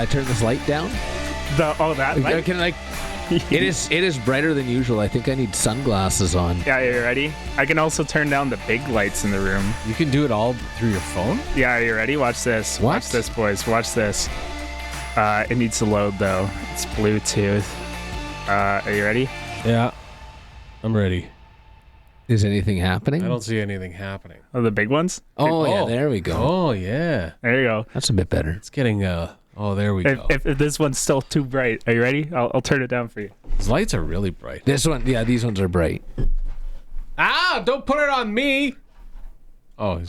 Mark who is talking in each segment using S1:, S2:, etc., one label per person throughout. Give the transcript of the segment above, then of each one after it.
S1: turn this light down?
S2: That light?
S1: Can I? It is brighter than usual. I think I need sunglasses on.
S2: Yeah, you ready? I can also turn down the big lights in the room.
S3: You can do it all through your phone?
S2: Yeah, you ready? Watch this.
S1: What?
S2: Watch this, boys. Watch this. It needs to load, though. It's Bluetooth. Are you ready?
S3: Yeah. I'm ready.
S1: Is anything happening?
S3: I don't see anything happening.
S2: Oh, the big ones?
S1: Oh, yeah, there we go.
S3: Oh, yeah.
S2: There you go.
S1: That's a bit better.
S3: It's getting, there we go.
S2: If this one's still too bright, are you ready? I'll turn it down for you.
S3: These lights are really bright.
S1: This one, yeah, these ones are bright.
S3: Ah, don't put it on me. Oh,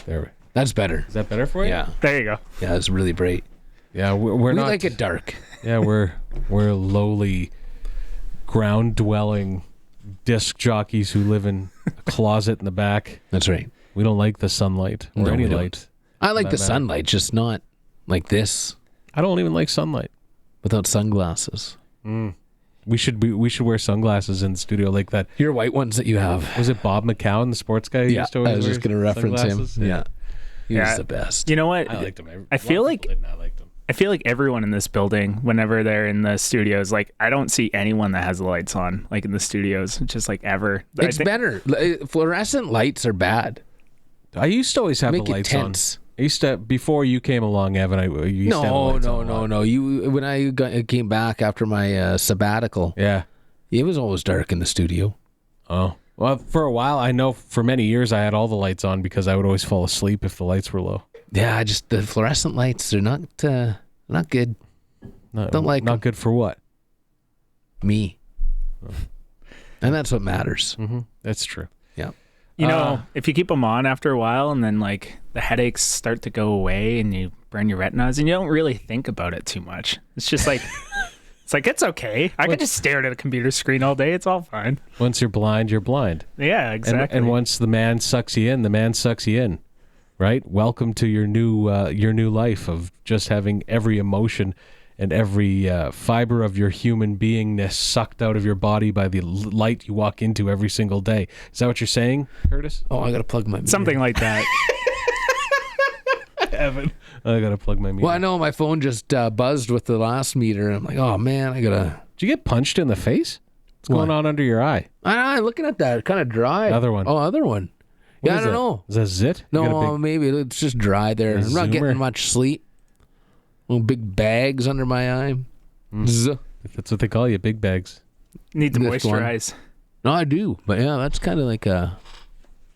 S3: there we
S1: That's better.
S3: Is that better for you?
S1: Yeah.
S2: There you go.
S1: Yeah, it's really bright.
S3: Yeah, we're
S1: We
S3: not
S1: like it dark.
S3: Yeah, we're lowly, ground-dwelling disc jockeys who live in a closet in the back.
S1: That's right.
S3: We don't like the sunlight or
S1: No,
S3: any
S1: we don't.
S3: light.
S1: I like the
S3: matter.
S1: sunlight, just not like this
S3: I don't even like sunlight.
S1: without sunglasses.
S3: We should wear sunglasses in the studio like that.
S1: Your white ones that you have.
S3: Was it Bob McCown, the sports guy? Who
S1: Yeah,
S3: used to always
S1: I was
S3: wear
S1: just going to reference
S3: sunglasses?
S1: him. Yeah. He was
S2: Yeah.
S1: the best.
S2: You know what?
S3: I liked him.
S2: I feel like
S3: I liked him.
S2: I feel like everyone in this building, whenever they're in the studios, like I don't see anyone that has the lights on, like in the studios, just like ever.
S1: It's better. Fluorescent lights are bad.
S3: I used to always have
S1: Make
S3: the
S1: it
S3: lights
S1: tense.
S3: on. I used to before you came along, Evan. I used to have the lights on a lot.
S1: No. You when I came back after my sabbatical,
S3: Yeah.
S1: it was always dark in the studio.
S3: Oh. Well, for a while, I know for many years I had all the lights on because I would always fall asleep if the lights were low.
S1: Yeah, just the fluorescent lights are not good. Don't like
S3: Not
S1: them.
S3: good for what?
S1: Me. And that's what matters.
S3: Mm-hmm. That's true.
S1: Yeah.
S2: You know, if you keep them on after a while and then like the headaches start to go away and you burn your retinas and you don't really think about it too much. It's just like, it's okay. I could just stare at a computer screen all day. It's all fine.
S3: Once you're blind, you're blind.
S2: Yeah, exactly.
S3: And once the man sucks you in, the man sucks you in. Right? Welcome to your new life of just having every emotion and every fiber of your human beingness sucked out of your body by the light you walk into every single day. Is that what you're saying, Curtis?
S1: Oh, I got to plug my meter.
S2: Something like that.
S3: Evan. I got to plug my meter.
S1: Well, I know my phone just buzzed with the last meter. I'm like, oh, man, I got to...
S3: Did you get punched in the face? What's going on under your eye?
S1: I'm looking at that. Kind of dry.
S3: Other one.
S1: Oh, other one.
S3: What
S1: Yeah, I
S3: is
S1: don't
S3: that?
S1: know.
S3: Is that zit? You got a
S1: No,
S3: big-
S1: maybe it's just dry there.
S3: A
S1: I'm not
S3: zoomer?
S1: getting much sleep. Little big bags under my eye. Zzz.
S3: That's what they call you, big bags.
S2: Need to
S1: This one.
S2: moisturize.
S1: No, I do. But yeah, that's kind of like yeah.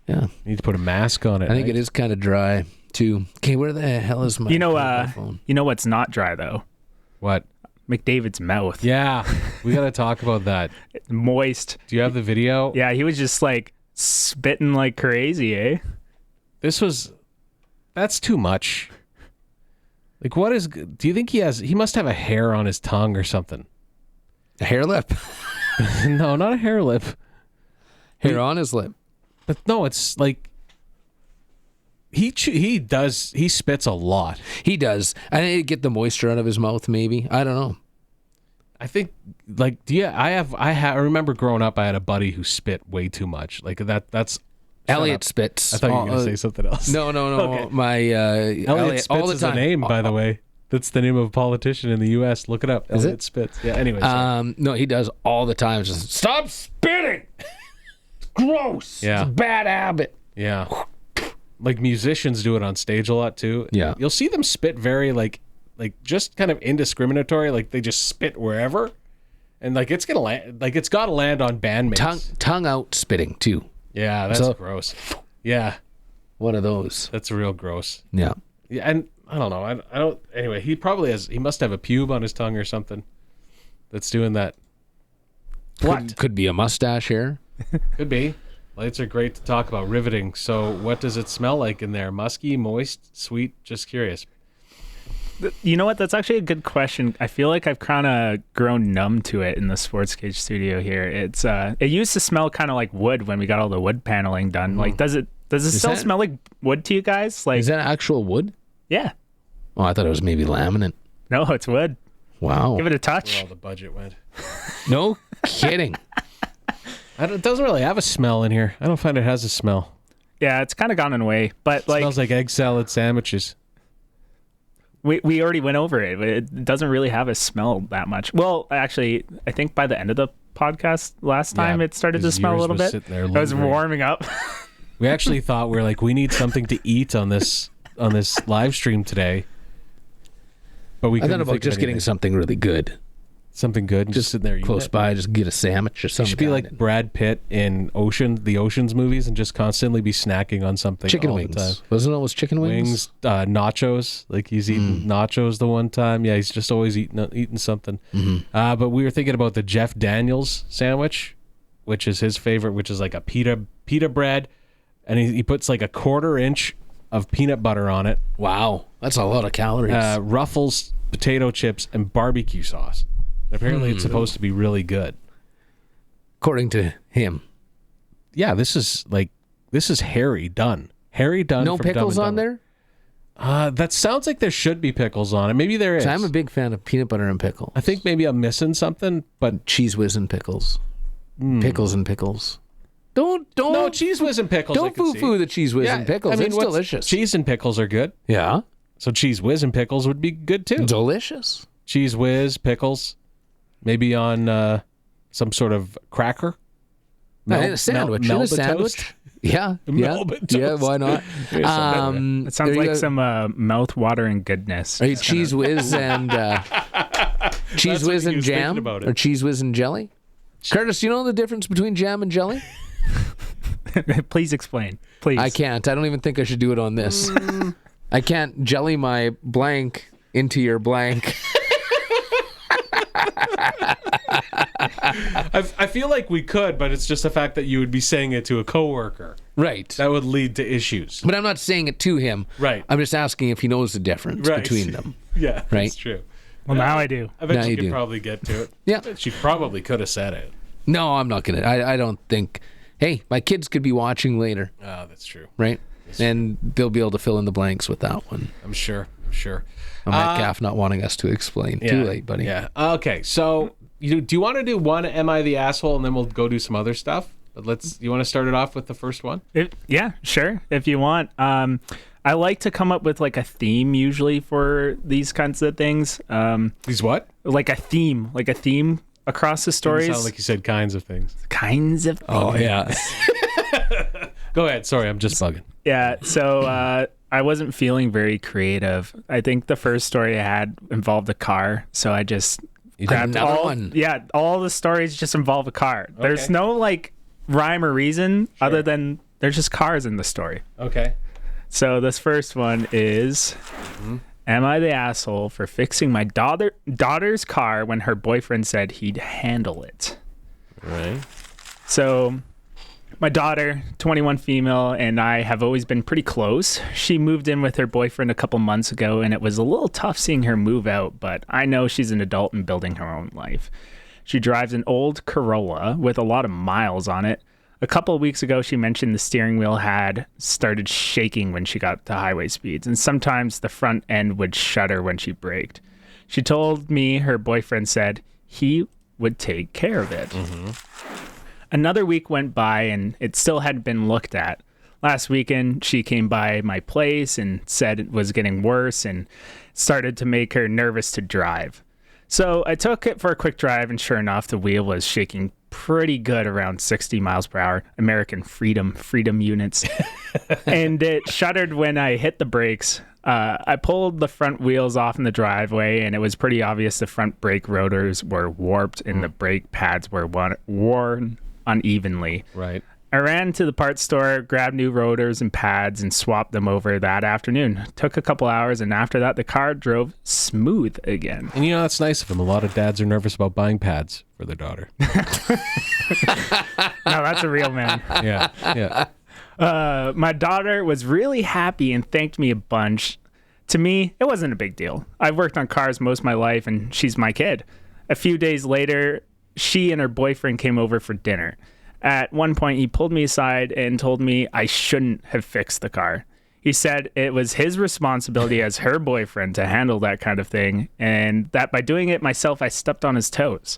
S3: You need to put a mask on it.
S1: I think it is kind of dry too. Okay, where the hell is my phone?
S2: You know what's not dry though?
S3: What?
S2: McDavid's mouth.
S3: Yeah, we got to talk about that.
S2: Moist.
S3: Do you have the video?
S2: Yeah, he was just like spitting like crazy, eh?
S3: That's too much. Like, do you think he must have a hair on his tongue or something?
S1: A hair lip.
S3: No, not a hair lip.
S1: Hair on his lip.
S3: But no, it's like, he spits a lot.
S1: He does. I need to get the moisture out of his mouth, maybe. I don't know.
S3: I think, like, I remember growing up, I had a buddy who spit way too much. Like, that's...
S1: Elliot spits.
S3: I thought you were going to say something else.
S1: No.
S2: Okay.
S1: My
S3: Elliot Spitz
S1: all the
S3: is
S1: time.
S3: a name, by the way. That's the name of a politician in the U.S. Look it up.
S1: Is
S3: Elliot
S1: it?
S3: Spitz. Yeah, anyway.
S1: No, he does all the time. Just stop spitting. It's gross.
S3: Yeah.
S1: It's a bad habit.
S3: Yeah. Like musicians do it on stage a lot too.
S1: Yeah.
S3: You'll see them spit very like just kind of indiscriminatory, like they just spit wherever. And like it's gonna land, like it's gotta land on bandmates.
S1: Tongue out spitting too.
S3: Yeah, that's gross. Yeah.
S1: One of those.
S3: That's real gross.
S1: Yeah.
S3: Yeah, and I don't know. I don't anyway, he must have a pube on his tongue or something that's doing that.
S1: Could be a mustache hair.
S3: Could be. Lights are great to talk about. Riveting. So what does it smell like in there? Musky, moist, sweet? Just curious.
S2: You know what? That's actually a good question. I feel like I've kind of grown numb to it in the Sports Cage studio here. It's it used to smell kind of like wood when we got all the wood paneling done. Like, does it still smell like wood to you guys? Like,
S1: Is that actual wood?
S2: yeah.
S1: Oh, I thought it was maybe laminate.
S2: No, it's wood.
S1: Wow.
S2: Give it a
S3: Where
S2: touch.
S3: all the budget went.
S1: No kidding.
S3: It doesn't really have a smell in here. I don't find it has a smell.
S2: Yeah, it's kind of gone away. But like,
S3: Smells like egg salad sandwiches.
S2: We already went over it. It doesn't really have a smell that much. Well, actually, I think by the end of the podcast last time it started to smell a little bit. I was warming up.
S3: We actually thought we need something to eat on this live stream today. But we
S1: thought about just getting something really good.
S3: Something good and just sitting there
S1: close by, just get a sandwich or something.
S3: You should be like Brad Pitt in the Ocean's movies and just constantly be snacking on something
S1: chicken
S3: all
S1: wings.
S3: the time.
S1: Wasn't it always chicken wings?
S3: Nachos. Like he's eating nachos the one time. Yeah, he's just always eating something.
S1: Mm-hmm.
S3: But we were thinking about the Jeff Daniels sandwich, which is his favorite, which is like a pita bread, and he puts like a 1/4 inch of peanut butter on it.
S1: Wow, that's a lot of calories.
S3: Ruffles, potato chips, and barbecue sauce. Apparently, it's supposed to be really good.
S1: According to him.
S3: Yeah, this is Harry Dunn. Harry Dunn.
S1: No
S3: from
S1: pickles
S3: Dumb
S1: on
S3: and
S1: there?
S3: That sounds like there should be pickles on it. Maybe there is.
S1: I'm a big fan of peanut butter and pickles.
S3: I think maybe I'm missing something, but
S1: Cheese Whiz and pickles. Pickles and pickles. Don't.
S3: No, Cheese Whiz and pickles.
S1: Don't foo-foo the Cheese Whiz and pickles. It's delicious.
S3: Cheese and pickles are good.
S1: Yeah.
S3: So Cheese Whiz and pickles would be good too.
S1: Delicious.
S3: Cheese Whiz, pickles, maybe on some sort of cracker.
S1: A sandwich.
S3: Melba
S1: sandwich.
S3: toast.
S1: Yeah.
S3: Melba toast.
S1: Yeah, why not?
S2: It sounds like some mouth-watering goodness.
S1: Are you Cheese Whiz and Cheese Whiz and jam or Cheese Whiz and jelly? Curtis, do you know the difference between jam and jelly?
S2: Please explain. Please.
S1: I can't. I don't even think I should do it on this. I can't jelly my blank into your blank.
S3: I feel like we could, but it's just the fact that you would be saying it to a coworker.
S1: Right.
S3: That would lead to issues.
S1: But I'm not saying it to him.
S3: Right.
S1: I'm just asking if he knows the difference between them.
S3: Yeah,
S1: right?
S3: That's true.
S2: Well, now I do.
S3: I bet
S1: now
S3: you could
S1: do.
S3: probably get to it.
S1: Yeah.
S3: She probably could have said it.
S1: No, I'm not going to. I don't think. Hey, my kids could be watching later.
S3: Oh, that's true.
S1: Right? And they'll be able to fill in the blanks with that one.
S3: I'm sure.
S1: Metcalf not wanting us to explain. Too late, buddy.
S3: Yeah. Okay, so do you want to do one Am I the Asshole, and then we'll go do some other stuff? But you want to start it off with the first one?
S2: Yeah, sure. If you want. I like to come up with like a theme usually for these kinds of things.
S3: These what?
S2: Like a theme across the stories.
S3: Didn't sound like you said kinds of things.
S2: Kinds of things.
S1: Oh, yeah.
S3: Go ahead. Sorry, I'm just bugging.
S2: Yeah, so I wasn't feeling very creative. I think the first story I had involved a car, so I just grabbed
S1: another one.
S2: Yeah, all the stories just involve a car. Okay. There's no like rhyme or reason other than there's just cars in the story.
S3: Okay.
S2: So this first one is, am I the asshole for fixing my daughter's car when her boyfriend said he'd handle it?
S3: Right.
S2: So my daughter, 21 female, and I have always been pretty close. She moved in with her boyfriend a couple months ago, and it was a little tough seeing her move out, but I know she's an adult and building her own life. She drives an old Corolla with a lot of miles on it. A couple of weeks ago, she mentioned the steering wheel had started shaking when she got to highway speeds, and sometimes the front end would shudder when she braked. She told me her boyfriend said he would take care of it. Another week went by, and it still hadn't been looked at. Last weekend, she came by my place and said it was getting worse and started to make her nervous to drive. So I took it for a quick drive, and sure enough, the wheel was shaking pretty good around 60 miles per hour, American freedom units. And it shuddered when I hit the brakes. I pulled the front wheels off in the driveway, and it was pretty obvious the front brake rotors were warped and the brake pads were worn unevenly.
S3: Right.
S2: I ran to the parts store, grabbed new rotors and pads, and swapped them over that afternoon. Took a couple hours, and after that, the car drove smooth again.
S3: And that's nice of him. A lot of dads are nervous about buying pads for their daughter.
S2: No, that's a real man.
S3: Yeah.
S2: My daughter was really happy and thanked me a bunch. To me, it wasn't a big deal. I've worked on cars most of my life, and she's my kid. A few days later, she and her boyfriend came over for dinner. At one point, he pulled me aside and told me I shouldn't have fixed the car. He said it was his responsibility as her boyfriend to handle that kind of thing, and that by doing it myself, I stepped on his toes.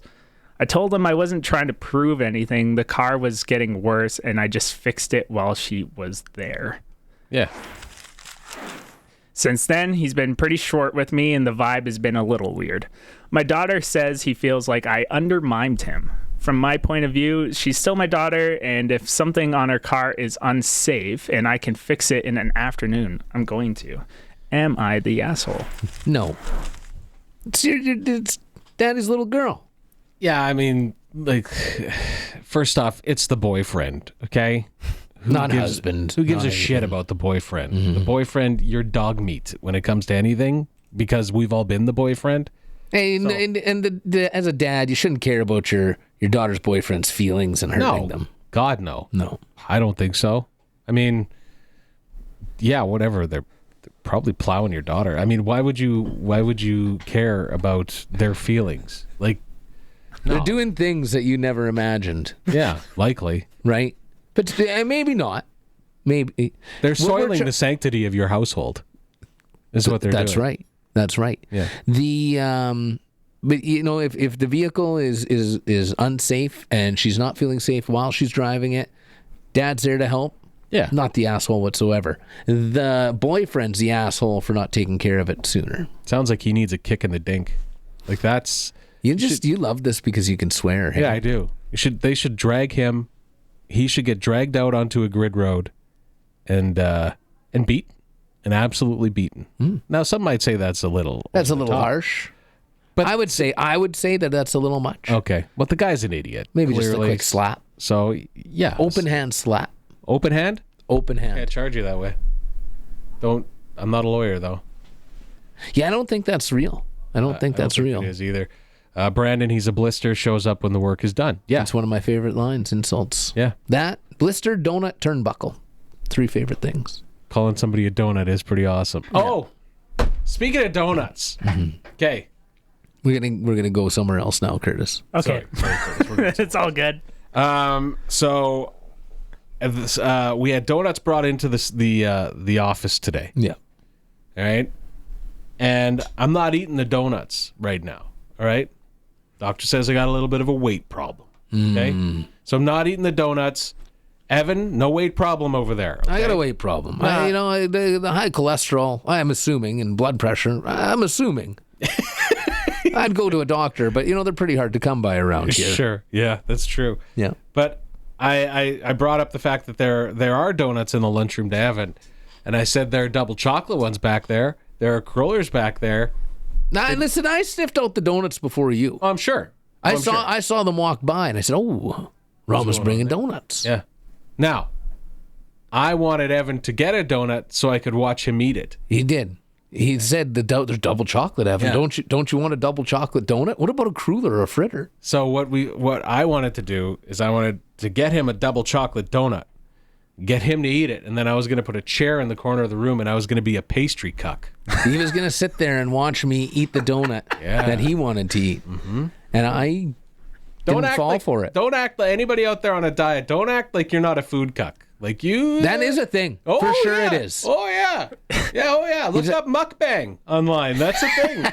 S2: I told him I wasn't trying to prove anything. The car was getting worse, and I just fixed it while she was there.
S3: Yeah.
S2: Since then, he's been pretty short with me, and the vibe has been a little weird. My daughter says he feels like I undermined him. From my point of view, she's still my daughter, and if something on her car is unsafe and I can fix it in an afternoon, I'm going to. Am I the asshole?
S1: No. It's daddy's little girl.
S3: Yeah, I mean, like, first off, it's the boyfriend, okay?
S1: Husband.
S3: Who gives a shit about the boyfriend? Mm-hmm. The boyfriend, you're dog meat when it comes to anything, because we've all been the boyfriend.
S1: Hey, as a dad, you shouldn't care about your daughter's boyfriend's feelings and hurting them.
S3: God, no.
S1: No.
S3: I don't think so. I mean, yeah, whatever. They're probably plowing your daughter. I mean, why would you care about their feelings? Like, no.
S1: They're doing things that you never imagined.
S3: Yeah, likely.
S1: Right? But maybe not. Maybe.
S3: They're soiling the sanctity of your household, is what they're doing.
S1: That's right. That's right.
S3: Yeah.
S1: But you know, if the vehicle is unsafe and she's not feeling safe while she's driving it, dad's there to help.
S3: Yeah.
S1: Not the asshole whatsoever. The boyfriend's the asshole for not taking care of it sooner.
S3: Sounds like he needs a kick in the dink. Like, that's...
S1: You love this because you can swear. Hey?
S3: Yeah, I do. They should drag him. He should get dragged out onto a grid road and beat. And absolutely beaten. Now, some might say that's a little
S1: harsh. But I would say that that's a little much.
S3: Okay. Well, the guy's an idiot.
S1: Maybe
S3: clearly.
S1: Just a quick slap.
S3: So, yeah.
S1: Open hand slap.
S3: Open hand?
S1: Open hand.
S3: Can't charge you that way. I'm not a lawyer, though.
S1: Yeah, I don't think that's real. I don't think that's real.
S3: It is either. Brandon, he's a blister, shows up when the work is done. Yeah.
S1: That's one of my favorite lines, insults.
S3: Yeah. That,
S1: blister, donut, turnbuckle. 3 favorite things.
S3: Calling somebody a donut is pretty awesome. Yeah. Oh, speaking of donuts. Okay.
S1: We're gonna go somewhere else now, Curtis.
S2: Okay.
S3: Sorry, Curtis.
S2: It's all good.
S3: So we had donuts brought into the office today.
S1: Yeah.
S3: All right. And I'm not eating the donuts right now. All right. Doctor says I got a little bit of a weight problem. Okay. So I'm not eating the donuts. Evan, no weight problem over there. Okay?
S1: I got a weight problem. The high cholesterol, I'm assuming, and blood pressure, I'm assuming. I'd go to a doctor, but they're pretty hard to come by around here.
S3: Sure. Yeah, that's true.
S1: Yeah.
S3: But I brought up the fact that there are donuts in the lunchroom to Evan, and I said there are double chocolate ones back there. There are crullers back there.
S1: Now, listen, I sniffed out the donuts before you.
S3: Oh, I'm sure.
S1: I saw them walk by, and I said, "Oh, Rama's bringing donuts."
S3: Yeah. Now, I wanted Evan to get a donut so I could watch him eat it.
S1: He did. He said there's double chocolate, Evan. Yeah. Don't you want a double chocolate donut? What about a cruller or a fritter?
S3: So what I wanted to do is I wanted to get him a double chocolate donut, get him to eat it, and then I was going to put a chair in the corner of the room, and I was going to be a pastry cuck.
S1: He was going to sit there and watch me eat the donut that he wanted to eat, and I didn't fall for it.
S3: Don't act like anybody out there on a diet. Don't act like you're not a food cuck. Like you.
S1: That is a thing. For sure it is.
S3: Oh, yeah. Yeah, oh, yeah. Look up mukbang online. That's a thing.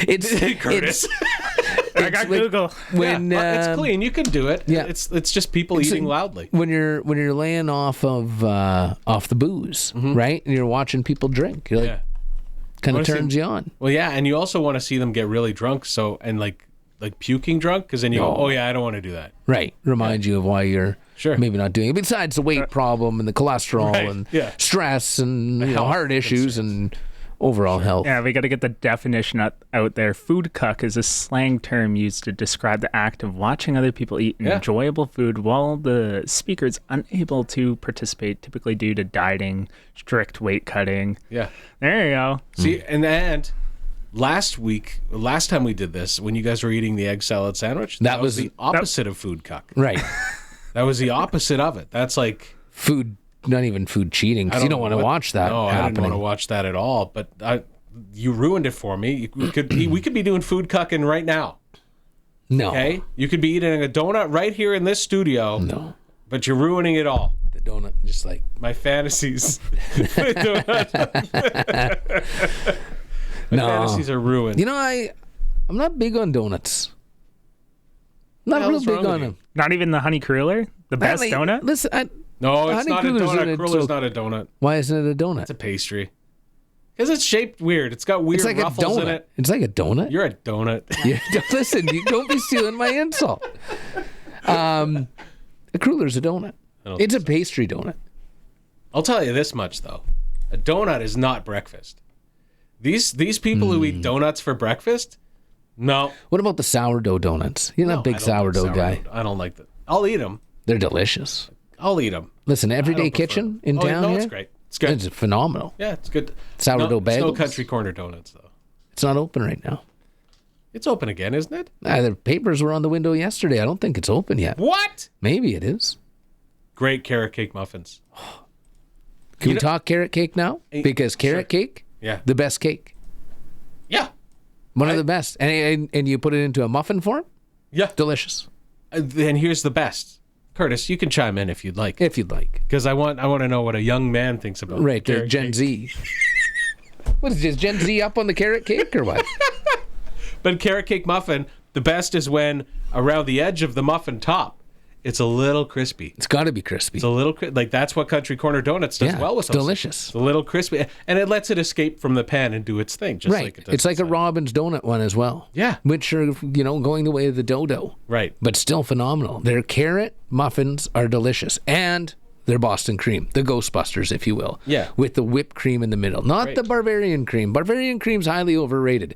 S1: it's
S3: Curtis.
S2: I got Google.
S3: It's clean. You can do it.
S1: Yeah.
S3: It's just people eating loudly.
S1: When you're laying off of the booze, right? And you're watching people drink. You're like, kind of turns you on.
S3: Well, yeah, and you also want to see them get really drunk, and like puking drunk, because then you go, oh yeah, I don't want to do that.
S1: Right. Remind you of why you're maybe not doing it. Besides the weight problem and the cholesterol and stress and heart issues and overall health.
S2: Yeah, we got to get the definition out there. Food cuck is a slang term used to describe the act of watching other people eat enjoyable food while the speaker is unable to participate, typically due to dieting, strict weight cutting.
S3: Yeah.
S2: There you go.
S3: See, and last time we did this, when you guys were eating the egg salad sandwich, that was the opposite of food cuck.
S1: Right.
S3: That was the opposite of it. That's like
S1: food, not even food cheating, because you don't want to watch that.
S3: No, I didn't want to watch that at all. But you ruined it for me. We could be doing food cucking right now.
S1: No.
S3: Okay? You could be eating a donut right here in this studio.
S1: No.
S3: But you're ruining it all.
S1: The donut, just like my
S3: fantasies. Fantasies are ruined.
S1: I'm not big on donuts. Not real big on them.
S2: Not even the honey cruller? The best donut?
S1: Listen,
S3: no, it's not a donut. Cruller's not a donut.
S1: Why isn't it a donut?
S3: It's a pastry. Because it's shaped weird. It's got weird
S1: It's like a
S3: ruffles in
S1: donut.
S3: it.
S1: It's like a donut.
S3: You're a donut.
S1: Yeah, listen, you don't be stealing my insult. A crueller's a donut. It's a pastry donut.
S3: I'll tell you this much, though. A donut is not breakfast. These people who eat donuts for breakfast, no.
S1: What about the sourdough donuts? You're not a big sourdough guy.
S3: I don't like that. I'll eat them.
S1: They're delicious.
S3: I'll eat them.
S1: Listen, Everyday Kitchen in town
S3: no,
S1: here.
S3: it's great. It's good.
S1: It's phenomenal.
S3: Yeah, it's good.
S1: Sourdough bagels.
S3: No Country Corner Donuts, though.
S1: It's not open right now.
S3: It's open again, isn't it?
S1: The papers were on the window yesterday. I don't think it's open yet.
S3: What?
S1: Maybe it is.
S3: Great carrot cake muffins.
S1: Can we talk carrot cake now? Because carrot cake,
S3: Yeah.
S1: the best cake.
S3: Yeah.
S1: One of the best. And you put it into a muffin form?
S3: Yeah.
S1: Delicious.
S3: Then here's the best. Curtis, you can chime in if you'd like.
S1: If you'd like.
S3: Because I want to know what a young man thinks about
S1: Right, the
S3: carrot
S1: Gen
S3: cake.
S1: Z. What is this, Gen Z up on the carrot cake or what?
S3: But carrot cake muffin, the best is when around the edge of the muffin top, it's a little crispy.
S1: It's got to be crispy.
S3: It's a little like that's what Country Corner Donuts does well with
S1: it's
S3: those.
S1: delicious.
S3: It's a little crispy, and it lets it escape from the pan and do its thing, just
S1: Right.
S3: like it does.
S1: It's like a
S3: inside.
S1: Robin's Donut one as well.
S3: Yeah.
S1: Which are, going the way of the dodo.
S3: Right.
S1: But still phenomenal. Their carrot muffins are delicious. And their Boston cream, the Ghostbusters, if you will.
S3: Yeah.
S1: With the whipped cream in the middle. Not
S3: Great.
S1: the Bavarian cream. Bavarian cream's highly overrated.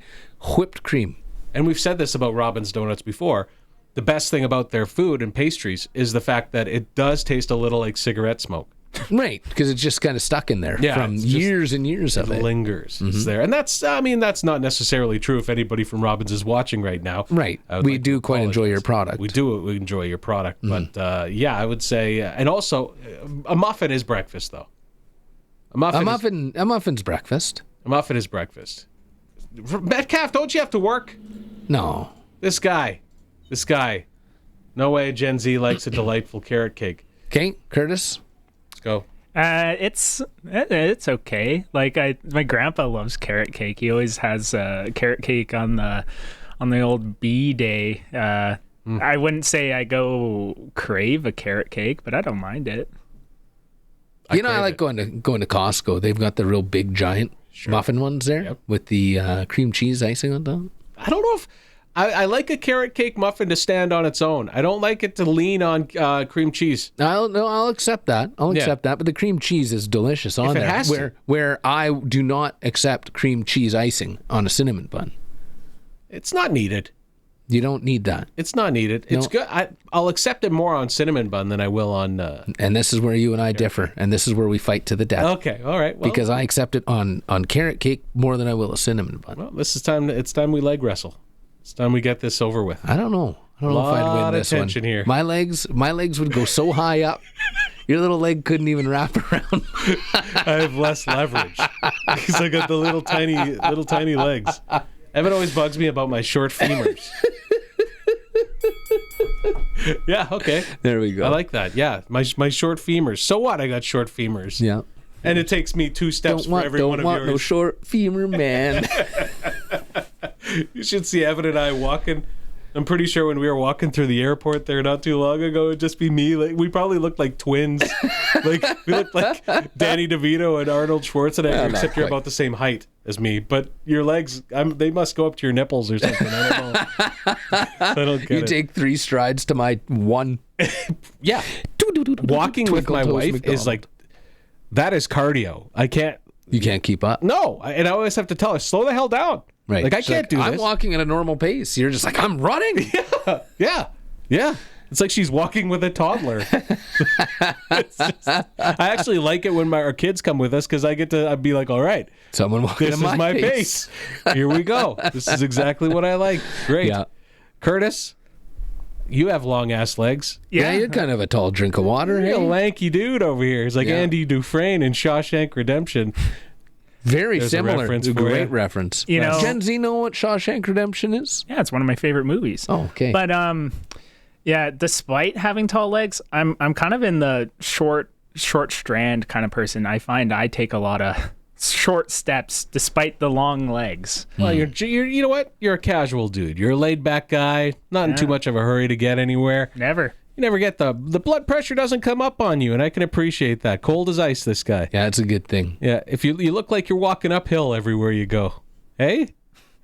S1: Whipped cream.
S3: And we've said this about Robin's Donuts before. The best thing about their food and pastries is the fact that it does taste a little like cigarette smoke.
S1: Right, because it's just kind of stuck in there
S3: Yeah,
S1: from
S3: it's just-
S1: years and years of
S3: It
S1: it.
S3: lingers. It's there. And that's not necessarily true if anybody from Robin's is watching right now.
S1: Right.
S3: I would
S1: We
S3: like
S1: do
S3: to
S1: quite enjoy your
S3: apologize.
S1: product.
S3: We do enjoy your product. But I would say, and also, a muffin is breakfast, though. A
S1: muffin's breakfast.
S3: A muffin is breakfast. Metcalf, don't you have to work?
S1: No.
S3: This guy. No way Gen Z likes a delightful carrot cake.
S1: Okay, Curtis?
S3: Let's go.
S2: It's okay. Like my grandpa loves carrot cake. He always has carrot cake on the old bee day. I wouldn't say I go crave a carrot cake, but I don't mind it.
S1: I
S3: crave
S1: like
S3: it.
S1: going to Costco. They've got the real big giant muffin ones there
S3: Yep.
S1: with the cream cheese icing on top.
S3: I don't know if I like a carrot cake muffin to stand on its own. I don't like it to lean on cream cheese.
S1: I'll accept that. I'll
S3: Yeah.
S1: accept that. But the cream cheese is delicious on
S3: If it
S1: there.
S3: has to.
S1: Where I do not accept cream cheese icing on a cinnamon bun.
S3: It's not needed.
S1: You don't need that.
S3: It's not needed. It's
S1: No.
S3: good. I'll accept it more on cinnamon bun than I will on.
S1: And this is where you and I differ. And this is where we fight to the death.
S3: Okay, all right. Well,
S1: Because I accept it on carrot cake more than I will a cinnamon bun.
S3: well, this is time. It's time we leg wrestle. It's time we get this over with.
S1: I don't know. I don't know if I'd
S3: Lot
S1: win
S3: of
S1: this
S3: tension
S1: one.
S3: here.
S1: My legs would go so high up. Your little leg couldn't even wrap around.
S3: I have less leverage because I got the little tiny legs. Evan always bugs me about my short femurs. Yeah, okay.
S1: There we go.
S3: I like that. Yeah, my short femurs. So what? I got short femurs.
S1: Yeah.
S3: And it takes me 2 steps for every one of yours.
S1: No short femur, man.
S3: You should see Evan and I walking. I'm pretty sure when we were walking through the airport there not too long ago, it'd just be me. Like we probably looked like twins. Like we looked like Danny DeVito and Arnold Schwarzenegger, except you're
S1: quite.
S3: about the same height as me. But your legs, they must go up to your nipples or something. I don't know. I don't get
S1: You
S3: it.
S1: take 3 strides to my 1.
S3: Yeah. Walking with
S1: Twinkle
S3: my
S1: toes
S3: wife
S1: McDonald.
S3: is like, that is cardio. I can't.
S1: You can't keep up.
S3: No, and I always have to tell her, slow the hell down.
S1: Right.
S3: Like I
S1: She's
S3: can't do
S1: I'm
S3: this.
S1: walking at a normal pace. You're just like, I'm running.
S3: Yeah. It's like she's walking with a toddler. It's just- I actually like it when our kids come with us because I'd be like, all right,
S1: Someone walking
S3: this
S1: at
S3: is my pace. Here we go. This is exactly what I like. Great.
S1: Yeah.
S3: Curtis, you have long ass legs.
S1: Yeah, you're kind of a tall drink of water.
S3: You're a
S1: Hey?
S3: lanky dude over here. He's like
S1: Yeah.
S3: Andy Dufresne in Shawshank Redemption.
S1: Very
S3: There's a
S1: similar.
S3: reference for
S1: Great
S3: you.
S1: reference.
S2: You know-
S1: Gen Z know what Shawshank Redemption is?
S2: Yeah, it's one of my favorite movies.
S1: Oh, okay.
S2: But yeah, despite having tall legs, I'm kind of in the short strand kind of person. I find I take a lot of short steps despite the long legs.
S3: Well, you're you know what? You're a casual dude. You're a laid back guy, not in too much of a hurry to get anywhere.
S2: Never.
S3: You never get the blood pressure doesn't come up on you, and I can appreciate that. Cold as ice, this guy.
S1: Yeah, it's a good thing.
S3: Yeah, if you look like you're walking uphill everywhere you go. Hey?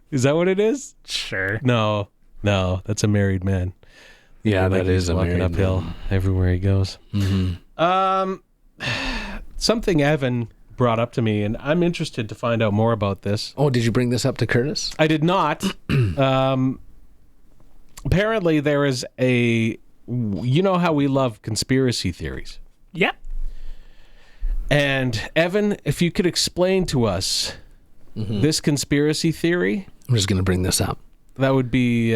S3: Is that what it is?
S2: Sure.
S3: No, that's a married man.
S1: Yeah,
S3: Like
S1: that is
S3: he's
S1: a
S3: walking
S1: married
S3: uphill
S1: man.
S3: everywhere he goes. Something Evan brought up to me, and I'm interested to find out more about this.
S1: Oh, did you bring this up to Curtis?
S3: I did not. Apparently, there is a. You know how we love conspiracy theories.
S2: Yeah.
S3: And Evan, if you could explain to us this conspiracy theory,
S1: I'm just going to bring this up.
S3: that would be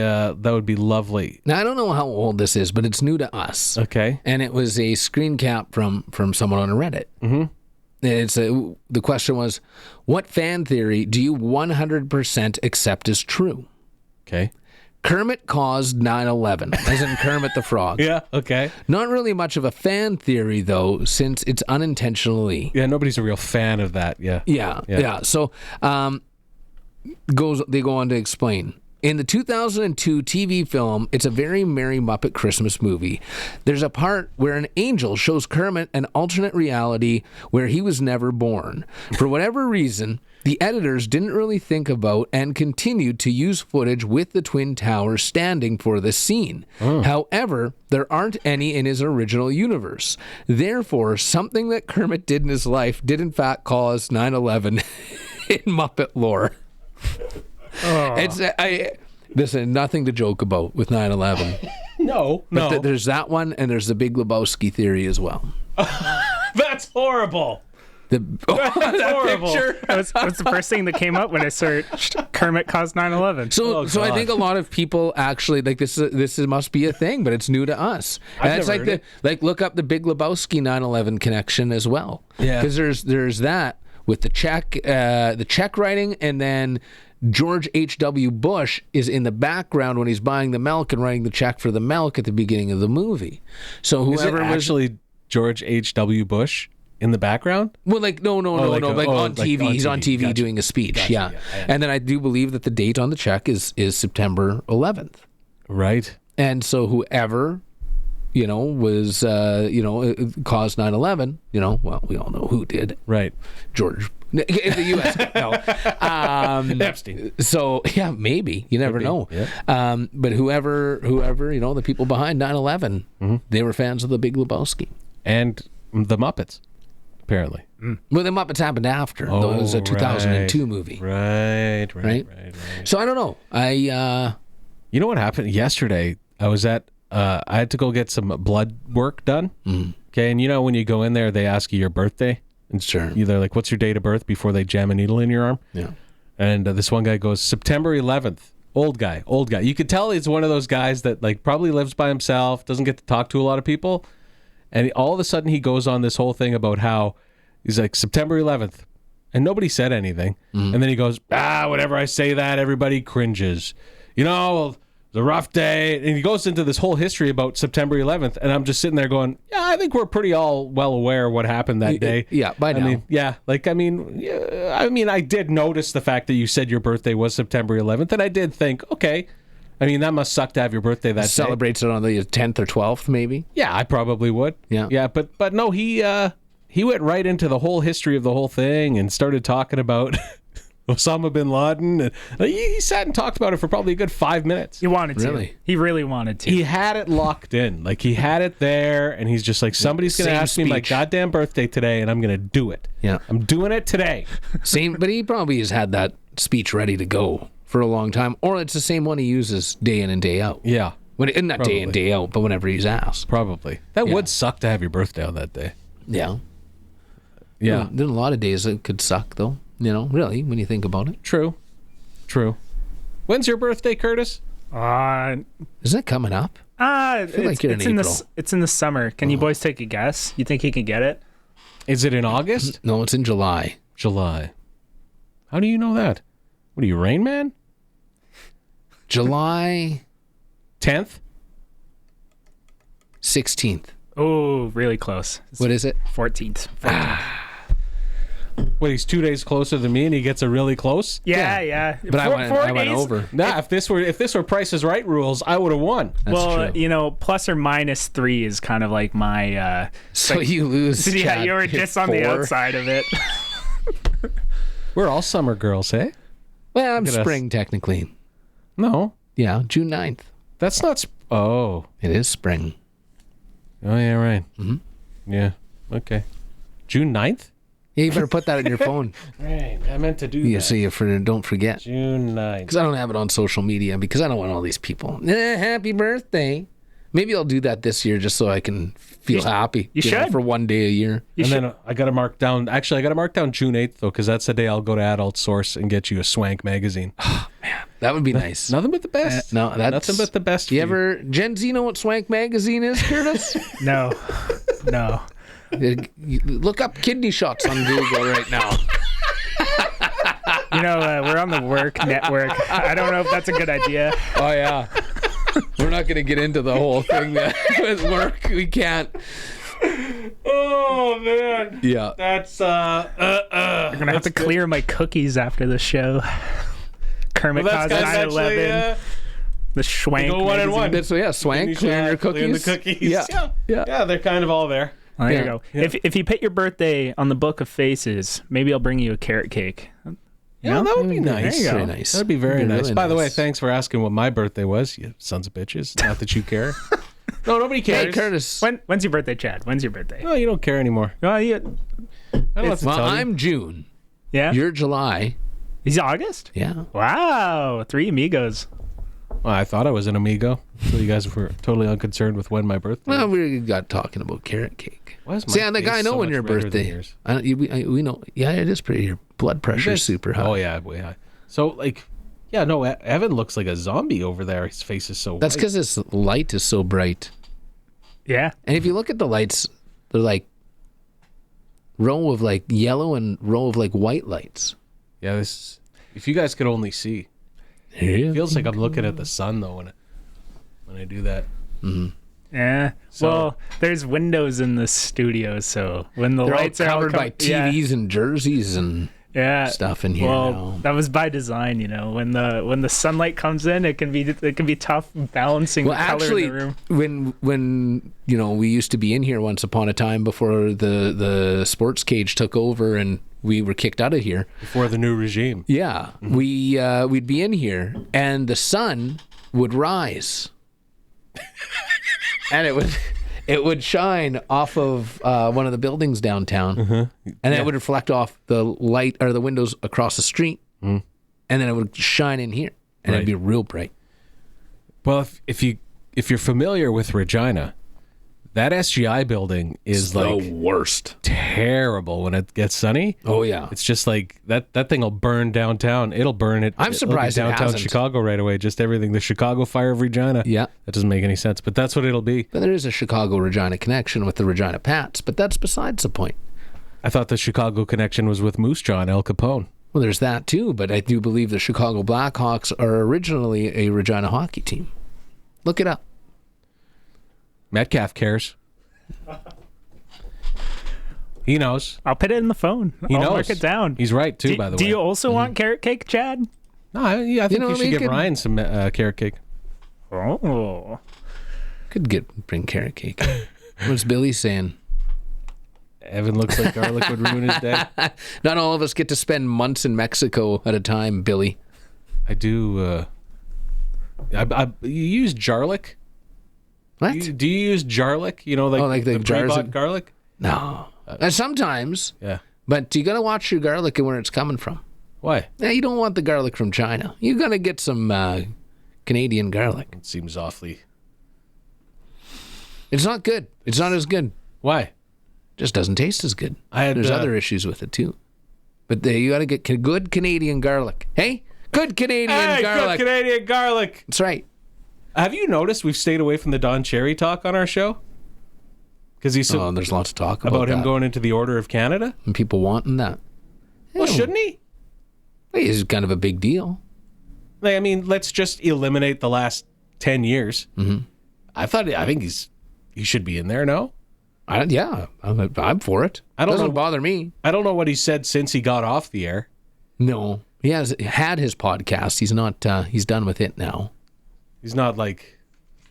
S3: lovely.
S1: Now, I don't know how old this is, but it's new to us.
S3: Okay.
S1: And it was a screen cap from someone on Reddit. Mm-hmm. And the question was, what fan theory do you 100% accept as true?
S3: Okay.
S1: Kermit caused 9/11, as in Kermit the Frog.
S3: Yeah. Okay.
S1: Not really much of a fan theory, though, since it's unintentionally.
S3: Yeah. Nobody's a real fan of that. Yeah.
S1: Yeah. So they go on to explain. In the 2002 TV film, It's a Very Merry Muppet Christmas Movie, there's a part where an angel shows Kermit an alternate reality where he was never born. For whatever reason, the editors didn't really think about and continued to use footage with the Twin Towers standing for the scene. However, there aren't any in his original universe. Therefore, something that Kermit did in his life did in fact cause 9/11 in Muppet lore. This is nothing to joke about with 9/11.
S3: No.
S1: But there's that one, and there's the Big Lebowski theory as well.
S3: That's horrible.
S1: That's
S3: horrible.
S2: What's the first thing that came up when I searched Kermit caused 9/11?
S1: So I think a lot of people actually like this must be a thing, but it's new to us. And it's
S3: never
S1: like look up the Big Lebowski 9/11 connection as well.
S3: Yeah.
S1: Because there's that with the check writing, and then George H.W. Bush is in the background when he's buying the milk and writing the check for the milk at the beginning of the movie. So whoever
S3: Is it
S1: was
S3: actually George H.W. Bush in the background?
S1: well, like no,
S3: like
S1: on TV.
S3: on
S1: He's on
S3: TV.
S1: TV
S3: Gotcha.
S1: doing a speech.
S3: Gotcha.
S1: Yeah.
S3: Yeah.
S1: And then I do believe that the date on the check is September 11th.
S3: Right.
S1: And so whoever, was, caused 9/11, well, we all know who did.
S3: Right.
S1: George. In the U.S. No.
S3: Epstein.
S1: So, yeah, maybe. You never know.
S3: Yeah.
S1: But whoever, the people behind 9/11, they were fans of the Big Lebowski.
S3: And the Muppets, apparently.
S1: Well, the Muppets happened after. It was a 2002 movie.
S3: Right.
S1: So I don't know.
S3: You know what happened yesterday? I had to go get some blood work done. Okay, and when you go in there, they ask you your birthday. And
S1: Sure.
S3: they're like, "What's your date of birth?" before they jam a needle in your arm.
S1: Yeah.
S3: And this one guy goes, September 11th. Old guy. You could tell he's one of those guys that probably lives by himself, doesn't get to talk to a lot of people. And all of a sudden he goes on this whole thing about how he's like, September 11th. And nobody said anything. And then he goes, whenever I say that, everybody cringes. It was a rough day. And he goes into this whole history about September 11th. And I'm just sitting there going, yeah, I think we're pretty all well aware of what happened that day.
S1: Yeah, by now.
S3: I did notice the fact that you said your birthday was September 11th. And I did think, okay, that must suck to have your birthday that day.
S1: Celebrates it on the 10th or 12th, maybe.
S3: Yeah, I probably would.
S1: Yeah.
S3: Yeah, but no, he went right into the whole history of the whole thing and started talking about Osama bin Laden. And he sat and talked about it for probably a good 5 minutes.
S2: He wanted to.
S1: Really?
S2: He really wanted to.
S3: He had it locked in. He had it there, and he's just like, somebody's going to
S1: Same
S3: ask me my
S1: speech.
S3: goddamn birthday today, and I'm going to do it.
S1: Yeah.
S3: I'm doing it today.
S1: Same, but he probably has had that speech ready to go for a long time, or it's the same one he uses day in and day out.
S3: Yeah,
S1: Not day in, day out, but whenever he's asked.
S3: probably. That would suck to have your birthday on that day.
S1: Yeah.
S3: Yeah.
S1: There's a lot of days that could suck, though, really, when you think about it.
S3: True. When's your birthday, Curtis?
S1: Isn't it coming up? feel like you're in April.
S2: It's in the summer. Can you boys take a guess? You think he can get it?
S3: Is it in August?
S1: No, it's in July.
S3: July. How do you know that? What are you, Rain Man?
S1: July
S3: 10th?
S1: 16th.
S2: Oh, really close. It's
S1: What is it?
S2: 14th.
S3: What, he's 2 days closer than me and he gets a really close?
S2: Yeah.
S1: But I went over.
S3: Nah, if this were Price is Right rules, I would have won.
S2: Well,
S1: true.
S2: plus or minus 3 is kind of like my.
S1: So you lose.
S2: Yeah,
S1: Chad.
S2: you were just on the
S1: 4.
S2: outside of it.
S3: We're all summer girls, hey?
S1: Well, I'm
S3: Look at
S1: spring technically.
S3: No,
S1: Yeah, June 9th.
S3: that's not. Oh,
S1: It is spring.
S3: yeah, right. Mm-hmm. Yeah, okay. June 9th?
S1: Yeah, you better put that in your phone.
S3: Right, I meant to do
S1: You
S3: that.
S1: so you don't forget.
S3: June 9th.
S1: Because I don't have it on social media because I don't want all these people. Happy birthday. Maybe I'll do that this year just so I can feel happy.
S2: You
S1: know,
S2: should.
S1: for one day a year.
S3: Then I got to mark down. Actually, I got to mark down June 8th though, because that's the day I'll go to Adult Source and get you a swank magazine.
S1: That would be nice.
S3: Nothing but the best.
S1: No, that's
S3: nothing but the best.
S1: You
S3: for
S1: ever Gen Z know what Swank magazine is, Curtis?
S2: No.
S1: Look up kidney shots on Google right now.
S2: We're on the work network. I don't know if that's a good idea.
S1: Oh yeah. We're not going to get into the whole thing that with work. We can't.
S3: Oh man.
S1: Yeah.
S3: That's
S2: I'm gonna have to clear my cookies after the show. Kermit caused 9/11. The Schwank.
S3: Go one and
S2: magazine.
S3: one.
S1: So yeah, Swank, clearing your cookies.
S3: Clean the cookies.
S1: Yeah.
S3: Yeah, they're kind of all there.
S2: Oh, there
S1: Yeah.
S2: you go.
S3: Yeah.
S2: If you put your birthday on the book of faces, maybe I'll bring you a carrot cake.
S3: Yeah, that would be nice.
S2: There you go.
S1: Very nice.
S3: That'd be very nice.
S1: really
S3: By the way,
S1: nice.
S3: thanks for asking what my birthday was, you sons of bitches. Not that you care. No, nobody cares.
S1: Hey, Curtis.
S2: When's your birthday, Chad? When's your birthday?
S3: No, you don't care anymore.
S2: Oh, yeah.
S3: I don't have to
S1: Well,
S3: tell you.
S1: I'm June.
S2: Yeah.
S1: You're July.
S2: He's August.
S1: Yeah.
S2: Wow, 3 amigos.
S3: Well, I thought I was an amigo. So you guys were totally unconcerned with when my birthday
S1: Well,
S3: was.
S1: we got talking about carrot cake.
S3: Why is my
S1: See, I think
S3: face
S1: I know
S3: so
S1: when
S3: much
S1: your
S3: redder than
S1: birthday.
S3: yours?
S1: We know. Yeah, it is pretty. Your blood pressure's super high.
S3: Oh, yeah, way high. So, like, yeah, no, Evan looks like a zombie over there. His face is so
S1: That's
S3: white.
S1: because his light is so bright.
S2: Yeah.
S1: And if you look at the lights, they're like row of like yellow and row of like white lights.
S3: Yeah, this. If you guys could only see. It feels like I'm looking at the sun, though, when I do that.
S2: Yeah.
S3: So-
S2: Well, there's windows in the studio, so when the
S1: They're all
S2: lights are
S1: covered by
S2: yeah,
S1: TVs and jerseys and
S2: yeah,
S1: stuff in here
S2: Well,
S1: now.
S2: that was by design, When the sunlight comes in, it can be tough balancing
S1: Well,
S2: the color
S1: actually,
S2: in the room.
S1: when we used to be in here once upon a time before the sports cage took over and we were kicked out of here.
S3: Before the new regime.
S1: Yeah, we'd be in here and the sun would rise, and it would shine off of one of the buildings downtown, and it would reflect off the light or the windows across the street, and then it would shine in here, and it'd be real bright.
S3: Well, if you're familiar with Regina, that SGI building is
S1: The
S3: like
S1: worst.
S3: terrible when it gets sunny.
S1: Oh yeah.
S3: It's just like that thing will burn downtown. It'll burn it.
S1: I'm
S3: it'll be
S1: surprised it
S3: downtown
S1: hasn't.
S3: Chicago right away. Just everything. The Chicago fire of Regina.
S1: Yeah.
S3: That doesn't make any sense, but that's what it'll be.
S1: But there is a Chicago Regina connection with the Regina Pats, but that's besides the point.
S3: I thought the Chicago connection was with Moose Jaw and Al Capone.
S1: Well, there's that too, but I do believe the Chicago Blackhawks are originally a Regina hockey team. Look it up.
S3: Metcalf cares. He knows.
S2: I'll put it in the phone.
S3: He
S2: I'll
S3: knows.
S2: mark it down.
S3: He's right too. By the way.
S2: Do you also want carrot cake, Chad?
S3: No, I think
S1: know,
S3: you should
S1: we
S3: give
S1: could-
S3: Ryan some carrot cake.
S2: Oh.
S1: Could bring carrot cake. What's Billy saying?
S3: Evan looks like garlic would ruin his day.
S1: Not all of us get to spend months in Mexico at a time, Billy.
S3: I do. You use jarlic?
S1: What?
S3: Do you use jarlic?
S1: like the jars
S3: pre-bought
S1: of-
S3: garlic?
S1: No. Sometimes,
S3: Yeah.
S1: but you got to watch your garlic and where it's coming from.
S3: Why?
S1: Yeah, you don't want the garlic from China. You got to get some Canadian garlic.
S3: It seems awfully.
S1: It's not good. It's not as good.
S3: Why?
S1: Just doesn't taste as good.
S3: I had,
S1: There's other issues with it too. But you got to get good Canadian garlic. Hey, good Canadian garlic.
S3: Good Canadian garlic.
S1: That's right.
S3: Have you noticed we've stayed away from the Don Cherry talk on our show? Because he's so,
S1: There's lots to talk about
S3: about him
S1: that.
S3: going into the Order of Canada.
S1: And people wanting that.
S3: Well,
S1: Yeah.
S3: shouldn't he?
S1: It's kind of a big deal.
S3: Like, I mean, let's just eliminate the last 10 years. Mm-hmm. I think he should be in there. No,
S1: I'm for it. Doesn't bother me.
S3: I don't know what he said since he got off the air.
S1: No, he has had his podcast. He's not. He's done with it now.
S3: He's not like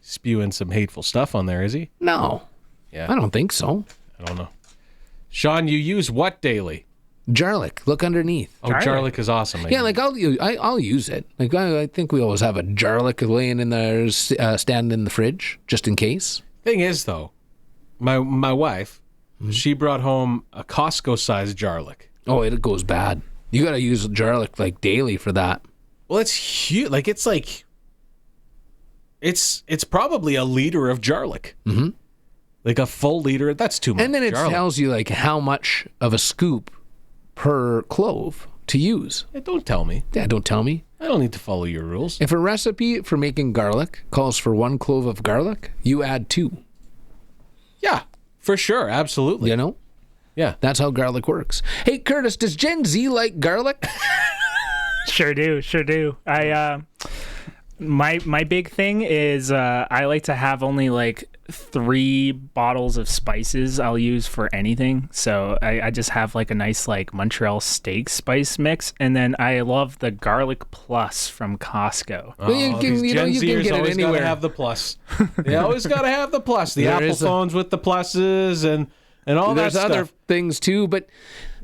S3: spewing some hateful stuff on there, is he?
S1: No.
S3: Yeah.
S1: I don't think so.
S3: I don't know. Sean, you use what daily?
S1: Jarlic. Look underneath.
S3: Oh, Jarlic is awesome.
S1: Yeah, like I'll use it. Like I think we always have a Jarlic laying in there, standing in the fridge, just in case.
S3: Thing is, though, my wife, she brought home a Costco-sized Jarlic.
S1: Oh, it goes bad. You got to use Jarlic like daily for that.
S3: Well, it's huge. It's probably a liter of Jarlic. Mm-hmm. Like a full liter. That's too much.
S1: And then it tells you like how much of a scoop per clove to use.
S3: Yeah, don't tell me.
S1: Yeah, don't tell me.
S3: I don't need to follow your rules.
S1: If a recipe for making garlic calls for 1 clove of garlic, you add 2.
S3: Yeah, for sure. Absolutely.
S1: You know?
S3: Yeah.
S1: That's how garlic works. Hey, Curtis, does Gen Z like garlic?
S2: Sure do. My big thing is I like to have only like 3 bottles of spices I'll use for anything. So I just have like a nice like Montreal steak spice mix, and then I love the Garlic Plus from Costco.
S1: Well, you can get it
S3: always
S1: anywhere.
S3: Gotta have the plus. They always gotta have the plus. The Apple phones with the pluses and all that stuff.
S1: There's other things too, but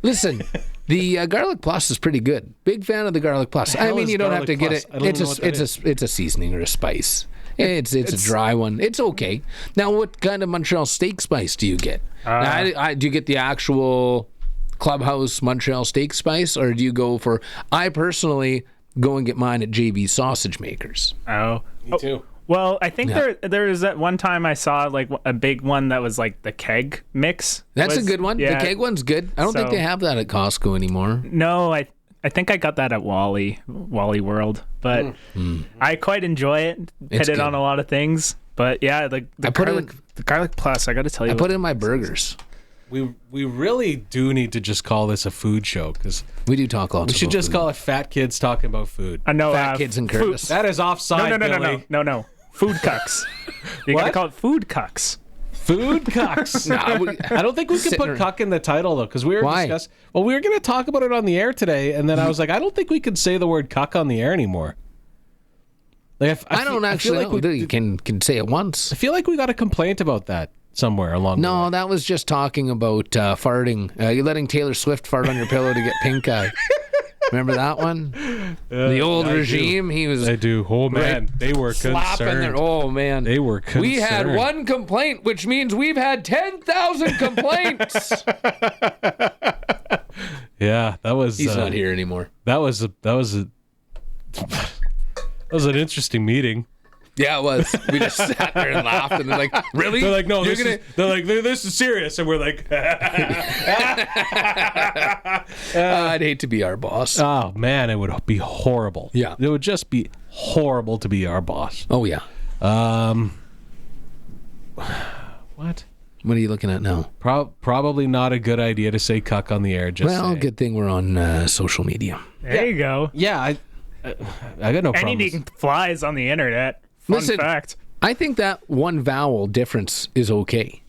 S1: listen. The Garlic Plus is pretty good. Big fan of the Garlic Plus. I mean, you don't have to get it. It's a seasoning or a spice. It's a dry one. It's okay. Now, what kind of Montreal steak spice do you get? Do you get the actual Clubhouse Montreal steak spice, or do you go for? I personally go and get mine at JV Sausage Makers.
S2: Oh,
S3: me too.
S2: Well, I think there was that one time I saw like a big one that was like the keg mix.
S1: That's a good one. Yeah, the keg one's good. I don't think they have that at Costco anymore.
S2: No, I think I got that at Wally World, but I quite enjoy it. Hit it on a lot of things, but yeah, the garlic plus. I got to tell you,
S1: I put it in my burgers.
S3: We really do need to just call this a food show because
S1: we do talk lots.
S3: We should just call it Fat Kids Talking About Food.
S2: I know
S1: Fat Kids and Curtis.
S3: That is offside.
S2: No. Food cucks. You gotta call it food cucks.
S3: Food cucks. I don't think we can put cuck in the title though, because we were discussing. Well, we were going to talk about it on the air today, and then I was like, I don't think we can say the word cuck on the air anymore. Like, I don't actually
S1: know. You can say it once.
S3: I feel like we got a complaint about that somewhere along the way.
S1: No, that was just talking about farting. You're letting Taylor Swift fart on your pillow to get pink eye. Remember that one? The old regime. He was.
S3: I do. Oh man, they were concerned.
S1: Oh man,
S3: they were concerned.
S1: We had 1 complaint, which means we've had 10,000 complaints.
S3: Yeah, that was.
S1: He's not here anymore.
S3: That was an interesting meeting.
S1: Yeah, it was. We just sat there and laughed, and they're like, "Really?"
S3: They're like, "No, this is serious," and we're like,
S1: "I'd hate to be our boss."
S3: Oh man, it would be horrible.
S1: Yeah,
S3: it would just be horrible to be our boss.
S1: Oh yeah.
S3: What?
S1: What are you looking at now?
S3: Probably not a good idea to say "cuck" on the air.
S1: Good thing we're on social media.
S2: There you go.
S3: Yeah, I got no problem.
S2: Anything flies on the internet. Fun fact.
S1: I think that 1 vowel difference is okay.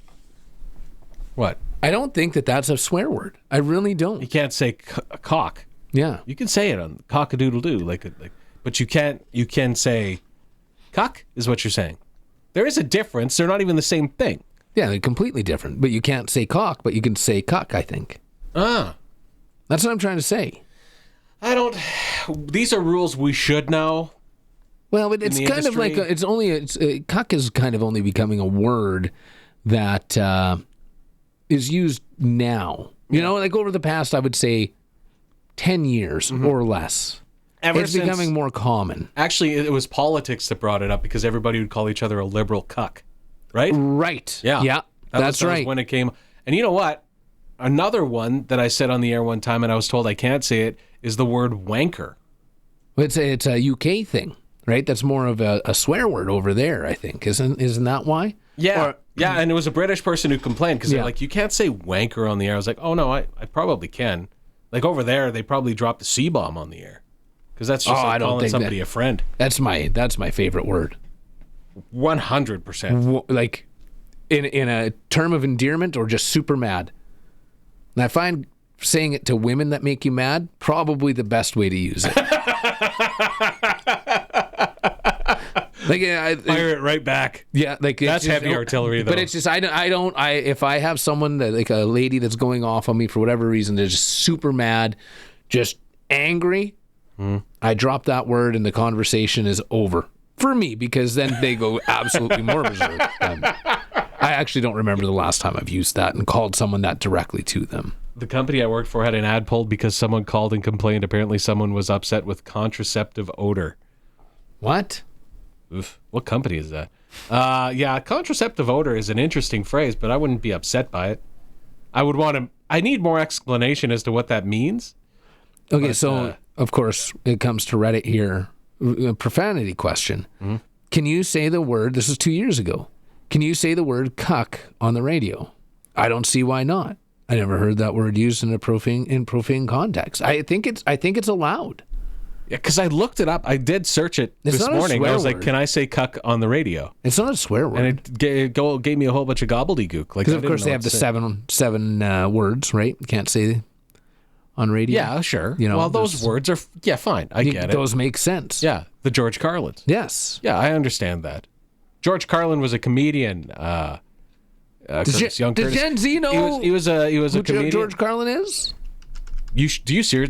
S3: What?
S1: I don't think that's a swear word. I really don't.
S3: You can't say cock.
S1: Yeah.
S3: You can say it on cock-a-doodle-doo, but you can say cock is what you're saying. There is a difference. They're not even the same thing.
S1: Yeah, they're completely different. But you can't say cock, but you can say cuck, I think.
S3: That's
S1: what I'm trying to say.
S3: These are rules we should know.
S1: Well, but it's kind of like cuck is kind of only becoming a word that is used now. You know, like over the past, I would say 10 years or less. It's becoming more common.
S3: Actually, it was politics that brought it up because everybody would call each other a liberal cuck, right?
S1: Right.
S3: Yeah.
S1: That's right.
S3: That was when it came. And you know what? Another one that I said on the air one time and I was told I can't say it is the word wanker.
S1: It's a UK thing. Right, that's more of a swear word over there, I think. Isn't that why?
S3: Yeah, and it was a British person who complained because they're like, you can't say wanker on the air. I was like, oh no, I probably can. Like over there, they probably dropped the C-bomb on the air because that's just like calling somebody a friend.
S1: That's my favorite word.
S3: 100%.
S1: Like, in a term of endearment or just super mad. And I find saying it to women that make you mad probably the best way to use it. Like
S3: Fire it right back.
S1: Yeah, like
S3: that's heavy artillery, though.
S1: But it's just if I have someone that, like a lady that's going off on me for whatever reason, they're just super mad, just angry. I drop that word and the conversation is over for me, because then they go absolutely more berserk. I actually don't remember the last time I've used that and called someone that directly to them.
S3: The company I worked for had an ad pulled because someone called and complained. Apparently, someone was upset with contraceptive odor.
S1: What?
S3: Oof. What company is that? Yeah, contraceptive odor is an interesting phrase, but I wouldn't be upset by it. I need more explanation as to what that means.
S1: Okay, so of course it comes to Reddit here. A profanity question. Can you say the word, this is 2 years ago, can you say the word cuck on the radio? I don't see why not. I never heard that word used in a profane context. I think it's allowed.
S3: Yeah, because I looked it up. I did search it
S1: It's
S3: this
S1: not a
S3: morning. I was
S1: swear
S3: like,
S1: word.
S3: can I say cuck on the radio?
S1: It's not a swear word.
S3: And it gave me a whole bunch of gobbledygook. Like,
S1: Because of course they have the seven words, right? You can't say on radio.
S3: Yeah, sure.
S1: You know,
S3: well, those words are, fine. I get it.
S1: Those make sense.
S3: Yeah, the George Carlins.
S1: Yes.
S3: Yeah, I understand that. George Carlin was a comedian.
S1: Does Gen Z know
S3: He was a
S1: who
S3: comedian.
S1: George Carlin is?
S3: Do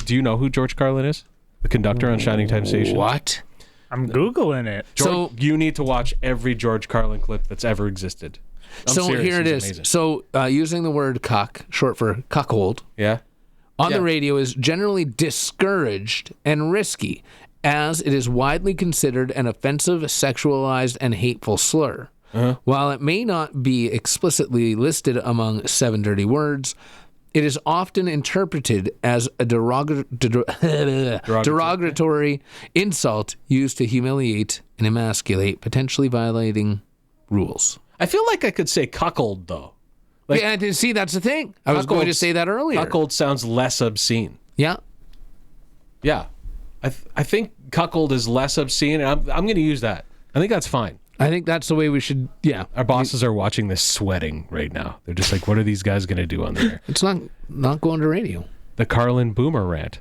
S3: you know who George Carlin is? The conductor on Shining Time Station.
S1: What?
S2: I'm Googling it.
S3: So you need to watch every George Carlin clip that's ever existed. I'm serious,
S1: here it
S3: he's
S1: is.
S3: amazing.
S1: So using the word cuck, short for cuckold,
S3: Yeah.
S1: on the radio is generally discouraged and risky, as it is widely considered an offensive, sexualized, and hateful slur. While it may not be explicitly listed among 7 dirty words, it is often interpreted as a derogatory insult used to humiliate and emasculate, potentially violating rules.
S3: I feel like I could say cuckold, though. Like,
S1: Yeah, see, that's the thing. I was going to say that earlier.
S3: Cuckold sounds less obscene.
S1: Yeah.
S3: Yeah. I think cuckold is less obscene, and I'm going to use that. I think that's fine.
S1: I think that's the way we should, yeah.
S3: Our bosses are watching this sweating right now. They're just like, what are these guys going to do on the air?
S1: It's not going to radio.
S3: The Carlin Boomer rant.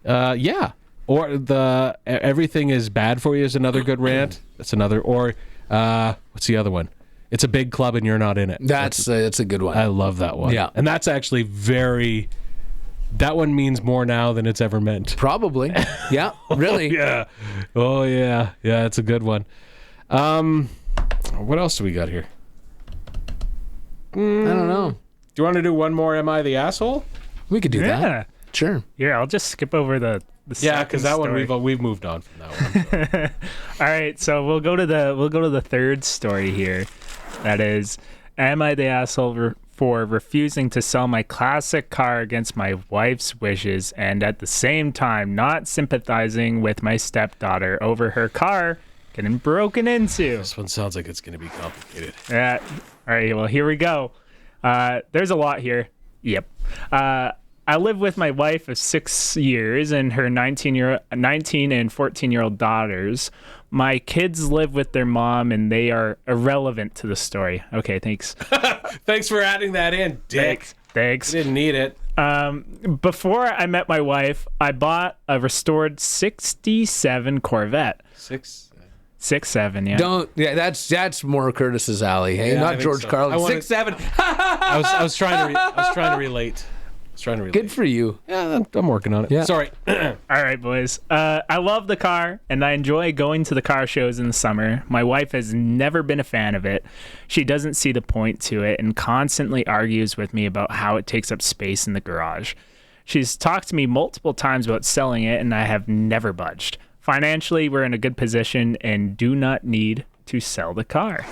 S3: Yeah. Or the everything is bad for you is another good rant. That's another. Or what's the other one? It's a big club and you're not in it.
S1: That's a good one.
S3: I love that one.
S1: Yeah.
S3: And that's actually that one means more now than it's ever meant.
S1: Probably. Yeah, really.
S3: Yeah. Oh, yeah. Yeah, it's a good one. What else do we got here?
S1: I don't know.
S3: Do you want to do one more Am I the Asshole?
S1: We could do
S2: Yeah.
S1: that. Sure.
S2: Here, I'll just skip over the
S3: Yeah, because that
S2: second
S3: one
S2: story.
S3: we've moved on from that one.
S2: All right, so we'll go to the third story here. That is, am I the asshole for refusing to sell my classic car against my wife's wishes, and at the same time not sympathizing with my stepdaughter over her car getting broken into?
S3: This one sounds like it's going to be complicated.
S2: All right, well, here we go. There's a lot here. Yep. I live with my wife of 6 years and her 19 and 14-year-old daughters. My kids live with their mom, and they are irrelevant to the story. Okay, thanks.
S3: Thanks for adding that in, Dick.
S2: Thanks.
S3: Didn't need it.
S2: Before I met my wife, I bought a restored 67 Corvette. 6'7", yeah.
S1: Don't. Yeah, that's more Curtis's alley. Hey,
S3: Yeah, I
S1: not
S3: think
S1: George
S3: so.
S1: Carlin.
S3: I wanted-
S1: 6'7".
S3: I was trying to relate.
S1: Good for you.
S3: Yeah, I'm working on it.
S1: Yeah.
S3: Sorry.
S2: All right, boys. I love the car, and I enjoy going to the car shows in the summer. My wife has never been a fan of it. She doesn't see the point to it and constantly argues with me about how it takes up space in the garage. She's talked to me multiple times about selling it, and I have never budged. Financially, we're in a good position and do not need to sell the car.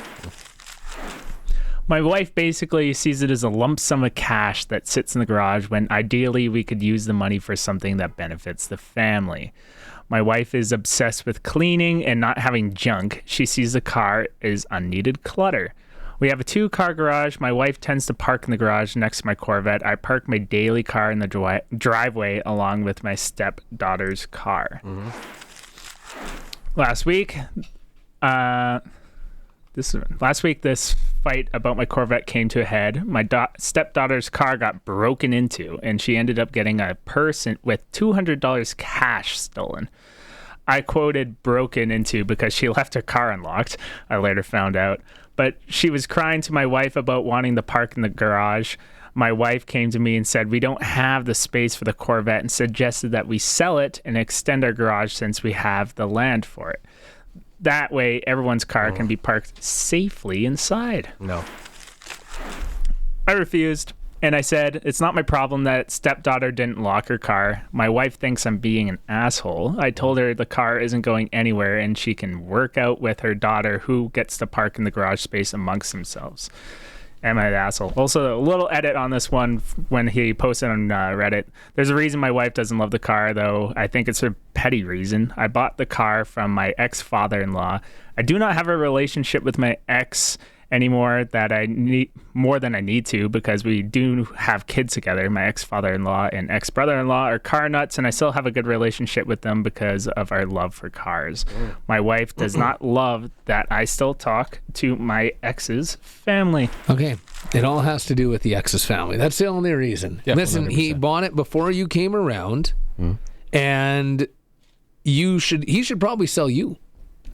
S2: My wife basically sees it as a lump sum of cash that sits in the garage when ideally we could use the money for something that benefits the family. My wife is obsessed with cleaning and not having junk. She sees the car as unneeded clutter. We have a 2-car garage. My wife tends to park in the garage next to my Corvette. I park my daily car in the driveway along with my stepdaughter's car. Last week, this Last week, this fight about my Corvette came to a head. My stepdaughter's car got broken into, and she ended up getting a purse with $200 cash stolen. I quoted broken into because she left her car unlocked, I later found out. But she was crying to my wife about wanting to park in the garage. My wife came to me and said, we don't have the space for the Corvette, and suggested that we sell it and extend our garage since we have the land for it. That way, everyone's car can be parked safely inside.
S3: No.
S2: I refused, and I said, it's not my problem that stepdaughter didn't lock her car. My wife thinks I'm being an asshole. I told her the car isn't going anywhere, and she can work out with her daughter who gets to park in the garage space amongst themselves. Am I the asshole? Also, a little edit on this one when he posted on Reddit. There's a reason my wife doesn't love the car, though. I think it's a petty reason. I bought the car from my ex-father-in-law. I do not have a relationship with my ex anymore that I need more than I need to, because we do have kids together. My ex-father-in-law and ex-brother-in-law are car nuts, and I still have a good relationship with them because of our love for cars. My wife does not love that I still talk to my ex's family.
S1: Okay. It all has to do with the ex's family. That's the only reason.
S3: Yeah,
S1: Listen,
S3: 100%.
S1: he bought it before you came around, and he should probably sell you.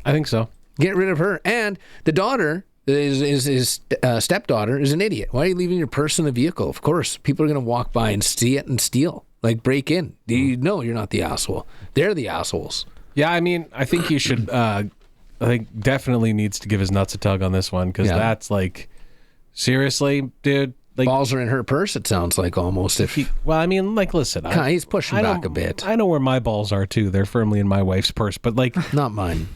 S3: I think so.
S1: Get rid of her. And the daughter, his stepdaughter, is an idiot. Why are you leaving your purse in the vehicle? Of course, people are going to walk by and see it and steal, like break in. You know you're not the asshole. They're the assholes.
S3: Yeah, I mean, I think he should, I think definitely needs to give his nuts a tug on this one, because that's like, seriously, dude. Like,
S1: Balls are in her purse, it sounds like, almost.
S3: well, I mean, like, listen.
S1: He's pushing back a bit.
S3: I know where my balls are, too. They're firmly in my wife's purse, but, like,
S1: Not mine.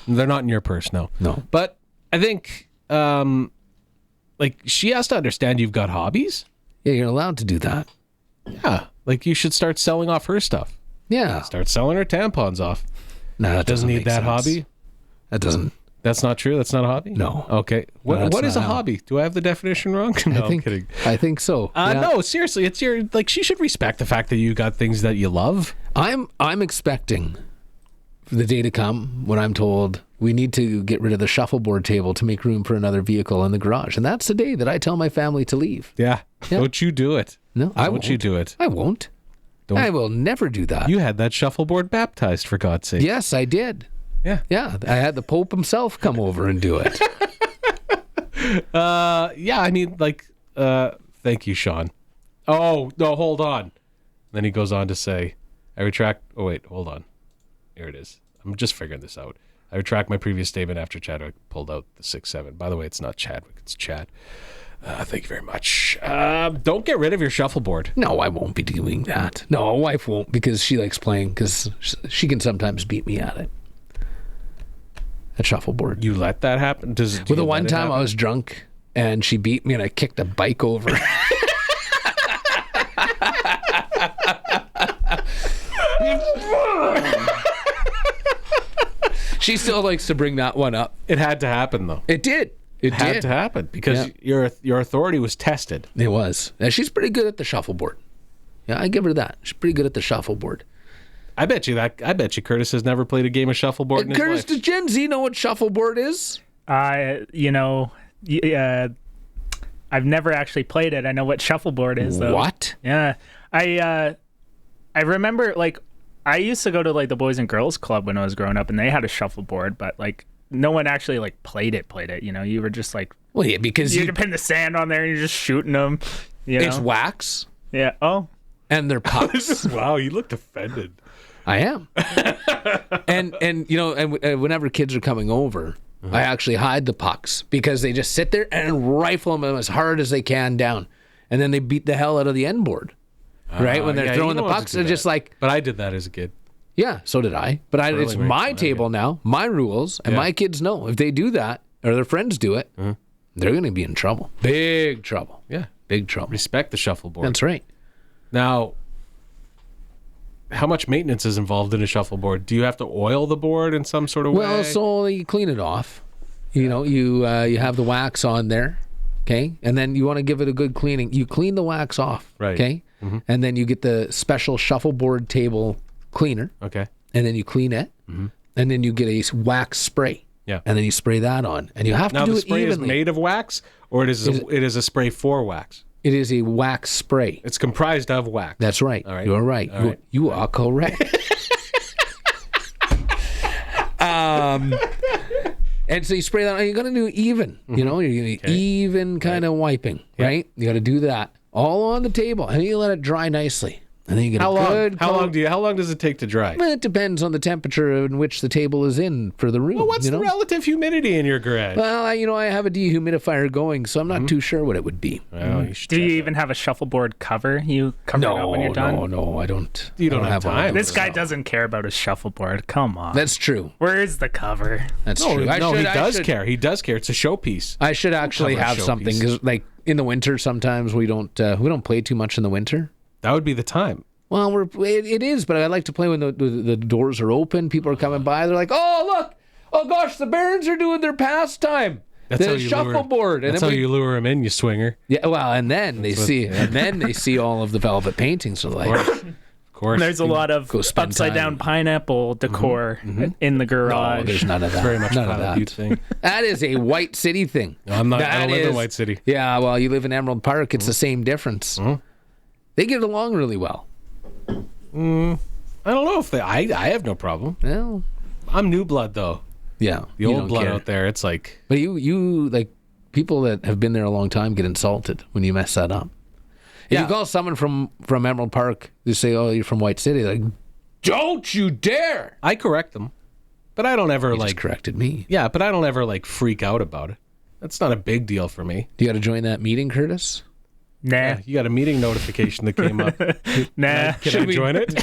S3: they're not in your purse, no.
S1: No.
S3: But I think, like, she has to understand you've got hobbies.
S1: Yeah, you're allowed to do that.
S3: Yeah. Like, you should start selling off her stuff.
S1: Yeah.
S3: Start selling her tampons off.
S1: No, that
S3: Doesn't need
S1: make
S3: that
S1: sense.
S3: hobby.
S1: That doesn't.
S3: That's not true? That's not a hobby?
S1: No.
S3: Okay.
S1: that's
S3: What is a
S1: not how.
S3: hobby? Do I have the definition wrong? No, I'm kidding.
S1: I think so. Yeah.
S3: No, seriously, it's your, like, she should respect the fact that you got things that you love.
S1: I'm expecting the day to come when I'm told we need to get rid of the shuffleboard table to make room for another vehicle in the garage. And that's the day that I tell my family to leave.
S3: Yeah.
S1: Yeah.
S3: Don't you do it.
S1: No, I won't.
S3: Don't you do it.
S1: I won't. I will never do that.
S3: You had that shuffleboard baptized, for God's sake.
S1: Yes, I did.
S3: Yeah.
S1: Yeah, I had the Pope himself come over and do it.
S3: Yeah, I mean, like, thank you, Sean. Oh, no, hold on. Then he goes on to say, I retract, oh, wait, hold on. Here it is. I'm just figuring this out. I retract my previous statement after Chadwick pulled out the 6-7. By the way, it's not Chadwick, it's Chad. Thank you very much. Don't get rid of your shuffleboard.
S1: No, I won't be doing that. No, wife won't, because she likes playing, because she can sometimes beat me at it. At shuffleboard.
S3: You let that happen?
S1: Well, the one time I was drunk and she beat me and I kicked a bike over. She still likes to bring that one up.
S3: It had to happen, though.
S1: It did. It
S3: Had
S1: did.
S3: to happen because your authority was tested.
S1: It was. And she's pretty good at the shuffleboard. Yeah, I give her that. She's pretty good at the shuffleboard.
S3: I bet you Curtis has never played a game of shuffleboard in his
S1: Curtis,
S3: life.
S1: does Gen Z know what shuffleboard is?
S2: I've never actually played it. I know what shuffleboard is, though.
S1: What?
S2: Yeah. I remember, like, I used to go to, like, the Boys and Girls Club when I was growing up, and they had a shuffleboard, but, like, no one actually, like, played it. You know, you were just, like...
S1: Well, yeah, because
S2: you pin the sand on there, and you're just shooting them, you know?
S1: It's wax.
S2: Yeah. Oh.
S1: And they're pucks.
S3: Wow, you looked offended.
S1: I am. and you know, and whenever kids are coming over, I actually hide the pucks because they just sit there and rifle them as hard as they can down. And then they beat the hell out of the end board. Right? When they're
S3: yeah,
S1: throwing
S3: you
S1: the
S3: know
S1: pucks,
S3: to do
S1: they're
S3: that.
S1: just like,
S3: But I did that as a kid.
S1: yeah, so did I. But it's
S3: Really
S1: my
S3: makes
S1: table now, my rules, and my kids know if they do that or their friends do it, they're going to be in trouble. Big trouble.
S3: Yeah.
S1: Big trouble.
S3: Respect the shuffleboard.
S1: That's right.
S3: Now, how much maintenance is involved in a shuffleboard? Do you have to oil the board in some sort of way?
S1: Well, so you clean it off. You know, you have the wax on there, okay? And then you want to give it a good cleaning. You clean the wax off,
S3: Right.
S1: okay? And then you get the special shuffleboard table cleaner,
S3: Okay.
S1: and then you clean it, and then you get a wax spray.
S3: Yeah.
S1: And then you spray that on. And you have
S3: Now
S1: to do
S3: the
S1: it
S3: spray
S1: evenly.
S3: is made of wax, or it is a spray for wax.
S1: It is a wax spray.
S3: It's comprised of wax.
S1: That's right.
S3: All right.
S1: You're right.
S3: All right.
S1: You are correct. And so you spray that on. You're going to do even. You know, you're going to even kind of wiping, right? You got to do that all on the table, and you let it dry nicely. And then you get
S3: How
S1: a
S3: long?
S1: good.
S3: How long does it take to dry?
S1: Well, it depends on the temperature in which the table is in for the room.
S3: Well, what's
S1: you know?
S3: the relative humidity in your garage?
S1: Well, I have a dehumidifier going, so I'm not too sure what it would be.
S3: Well, you should
S2: Do
S3: check
S2: you
S3: that.
S2: even have a shuffleboard cover? You cover it up when you're done?
S1: No, I don't.
S3: You don't
S1: I
S3: have
S1: one of
S3: time.
S1: those.
S2: This guy doesn't care about his shuffleboard. Come on.
S1: That's true.
S2: Where's the cover?
S1: That's
S3: No,
S1: true.
S3: he
S1: I
S3: does
S1: should-
S3: care. He does care. It's a showpiece.
S1: I should actually
S3: cover a
S1: have something
S3: showpiece.
S1: because, like, in the winter, sometimes we don't play too much in the winter.
S3: That would be the time.
S1: Well, it is, but I like to play when the doors are open. People are coming by. They're like, "Oh, look! Oh gosh, the Barons are doing their pastime.
S3: That's how
S1: The
S3: you
S1: shuffleboard."
S3: That's how you lure him in, you swinger.
S1: Yeah, well, and then they see all of the velvet paintings. So like,
S3: Of course.
S2: There's a lot of
S1: Go spend
S2: upside down
S1: time.
S2: pineapple decor in the
S1: no,
S2: garage.
S1: there's none of that.
S3: very much
S1: none
S3: a
S1: of
S3: Valley Butte
S1: that.
S3: thing.
S1: That is a White City thing.
S3: No, I'm not. I
S1: That
S3: don't live in
S1: is-
S3: White City.
S1: Yeah, well, you live in Emerald Park. It's the same difference. They get along really well.
S3: I don't know if I have no problem.
S1: Well,
S3: I'm new blood though.
S1: yeah,
S3: The
S1: you
S3: old
S1: don't
S3: blood
S1: care.
S3: out there, it's like
S1: But you like people that have been there a long time get insulted when you mess that up. If
S3: Yeah.
S1: you call someone from Emerald Park, they say, "Oh, you're from White City." They're like, "Don't you dare!"
S3: I correct them, but I don't ever
S1: You
S3: like.
S1: just corrected me.
S3: Yeah, but I don't ever like freak out about it. That's not a big deal for me.
S1: You got to join that meeting, Curtis.
S2: Nah,
S3: Yeah, you got a meeting notification that came up.
S2: nah.
S3: Can I join it?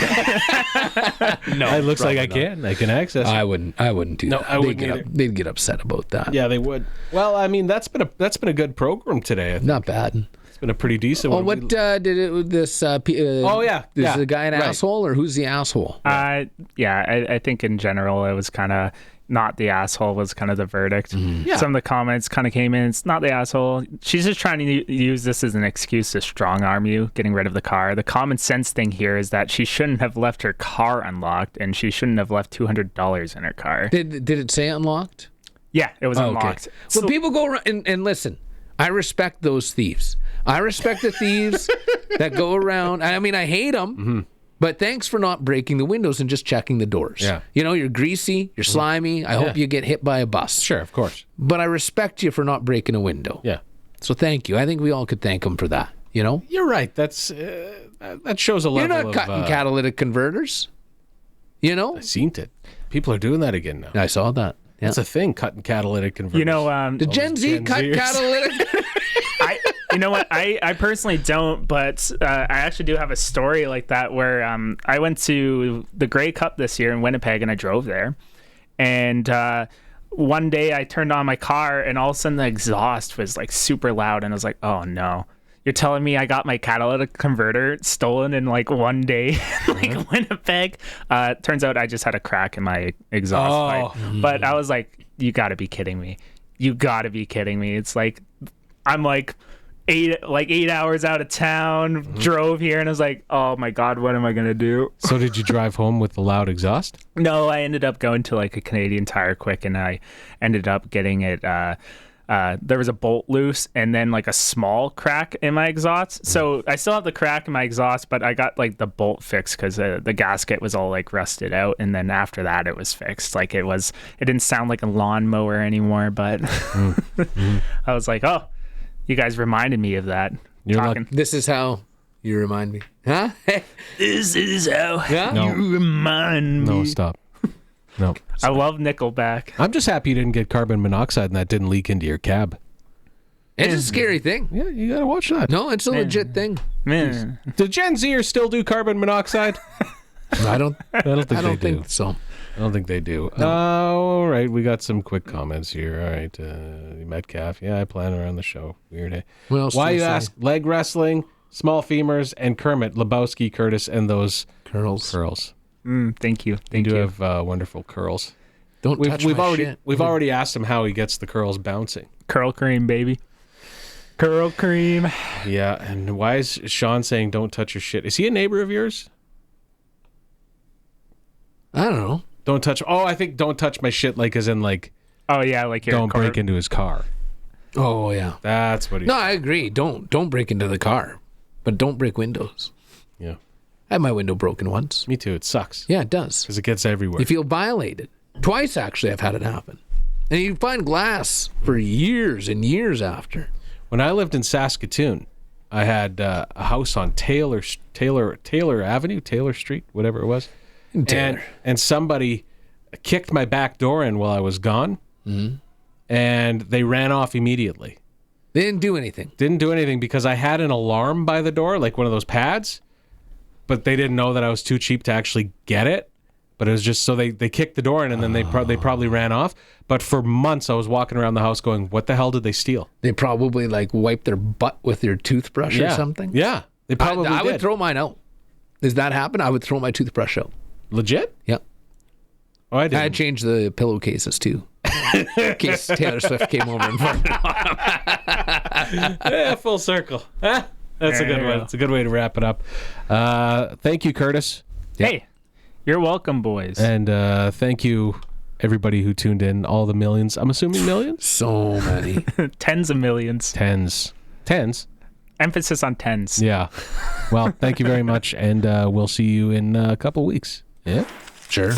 S1: No,
S3: It looks like I
S1: probably not.
S3: can. I can access it.
S1: I wouldn't do
S3: No,
S1: that.
S3: I wouldn't either.
S1: They'd get upset about that.
S3: Yeah, they would. Well, I mean, that's been a good program today. I think.
S1: Not bad.
S3: It's been a pretty decent
S1: Well,
S3: one.
S1: what did it with this? Oh
S3: yeah,
S1: Is
S3: yeah,
S1: the guy an
S3: right.
S1: asshole or who's the asshole?
S2: I think in general it was kind of not the asshole was kind of the verdict.
S3: Yeah.
S2: Some of the comments kind of came in. It's not the asshole. She's just trying to use this as an excuse to strong arm you, getting rid of the car. The common sense thing here is that she shouldn't have left her car unlocked, and she shouldn't have left $200 in her car.
S1: Did it say unlocked?
S2: Yeah, it was
S1: Oh,
S2: unlocked.
S1: Okay. Well, people go around and listen. I respect those thieves. I respect the thieves that go around. I mean, I hate them, but thanks for not breaking the windows and just checking the doors.
S3: Yeah.
S1: You know, you're greasy, you're slimy. I hope you get hit by a bus.
S3: Sure, of course.
S1: But I respect you for not breaking a window.
S3: Yeah.
S1: So thank you. I think we all could thank them for that. You know,
S3: You're right. That's that shows a level
S1: you're not
S3: of.
S1: cutting catalytic converters. You know,
S3: I seen it. People are doing that again now.
S1: I saw that. Yeah.
S3: That's a thing. Cutting catalytic converters.
S2: You know,
S1: Did Gen Z
S3: Gen
S1: cut
S3: Zers.
S1: catalytic?
S2: you know what? I personally don't, but I actually do have a story like that where I went to the Grey Cup this year in Winnipeg and I drove there. And one day I turned on my car and all of a sudden the exhaust was like super loud. And I was like, oh no. You're telling me I got my catalytic converter stolen in like one day, like Winnipeg? Turns out I just had a crack in my exhaust pipe. But I was like, you got to be kidding me. You got to be kidding me. It's like, I'm like 8 hours out of town, drove here, and I was like, oh my God, what am I going to do?
S3: So did you drive home with the loud exhaust?
S2: No, I ended up going to like a Canadian Tire Quick, and I ended up getting it. There was a bolt loose and then like a small crack in my exhaust. So I still have the crack in my exhaust, but I got like the bolt fixed because the gasket was all like rusted out. And then after that, it was fixed. Like it didn't sound like a lawnmower anymore, but I was like, oh, you guys reminded me of that.
S3: You're
S2: Talking,
S1: This is how you remind me. Huh?
S2: this is how
S1: Yeah?
S3: No.
S2: you remind me.
S3: No, stop. No.
S2: I love Nickelback.
S3: I'm just happy you didn't get carbon monoxide and that didn't leak into your cab.
S1: It's a scary thing.
S3: Yeah, you gotta watch that.
S1: No, it's a legit thing.
S2: Man.
S3: Do Gen Zers still do carbon monoxide?
S1: I don't
S3: think
S1: I don't
S3: they do.
S1: think so.
S3: I don't think they do. All right, we got some quick comments here. All right, Metcalf. Yeah, I plan around the show. Weird. Eh?
S1: What else
S3: Why
S1: do
S3: you
S1: say?
S3: ask? Leg wrestling, small femurs, and Kermit, Lebowski, Curtis, and those
S1: Curls.
S3: curls.
S2: Thank you.
S3: You
S2: Thank
S3: do
S2: you.
S3: have wonderful curls.
S1: Don't touch
S3: We've
S1: my
S3: already
S1: shit.
S3: already asked him how he gets the curls bouncing.
S2: Curl cream, baby. Curl cream.
S3: Yeah, and why is Sean saying don't touch your shit? Is he a neighbor of yours?
S1: I don't know.
S3: Don't touch. Oh, I think don't touch my shit, like as in like
S2: Oh yeah, like your
S3: don't break into his car.
S1: Oh yeah.
S3: That's what he.
S1: No, I agree. Don't break into the car, but don't break windows.
S3: Yeah.
S1: I had my window broken once.
S3: Me too. It sucks.
S1: Yeah, it does.
S3: Because it gets everywhere.
S1: You feel violated. Twice actually, I've had it happen, and you find glass for years and years after.
S3: When I lived in Saskatoon, I had a house on Taylor Avenue, Taylor Street, whatever it was. And somebody kicked my back door in while I was gone, and they ran off immediately.
S1: They didn't do anything.
S3: Didn't do anything because I had an alarm by the door, like one of those pads, but they didn't know that I was too cheap to actually get it. But it was just so they kicked the door in, and then they probably ran off. But for months, I was walking around the house going, what the hell did they steal?
S1: They probably like wiped their butt with their toothbrush or something.
S3: Yeah, they probably
S1: I would
S3: did.
S1: throw mine out. Does that happen? I would throw my toothbrush out.
S3: Legit?
S1: Yep.
S3: Oh, I did.
S1: I'd change the pillowcases too. In case Taylor Swift came over and farted.
S3: Yeah, full circle. That's a good one. It's a good way to wrap it up. Thank you, Curtis.
S2: Hey, you're welcome, boys.
S3: And thank you, everybody who tuned in. All the millions. I'm assuming millions?
S1: So many.
S2: Tens of millions.
S3: Tens.
S2: Emphasis on tens.
S3: Yeah. Well, thank you very much, and we'll see you in a couple weeks. Yeah?
S1: Sure.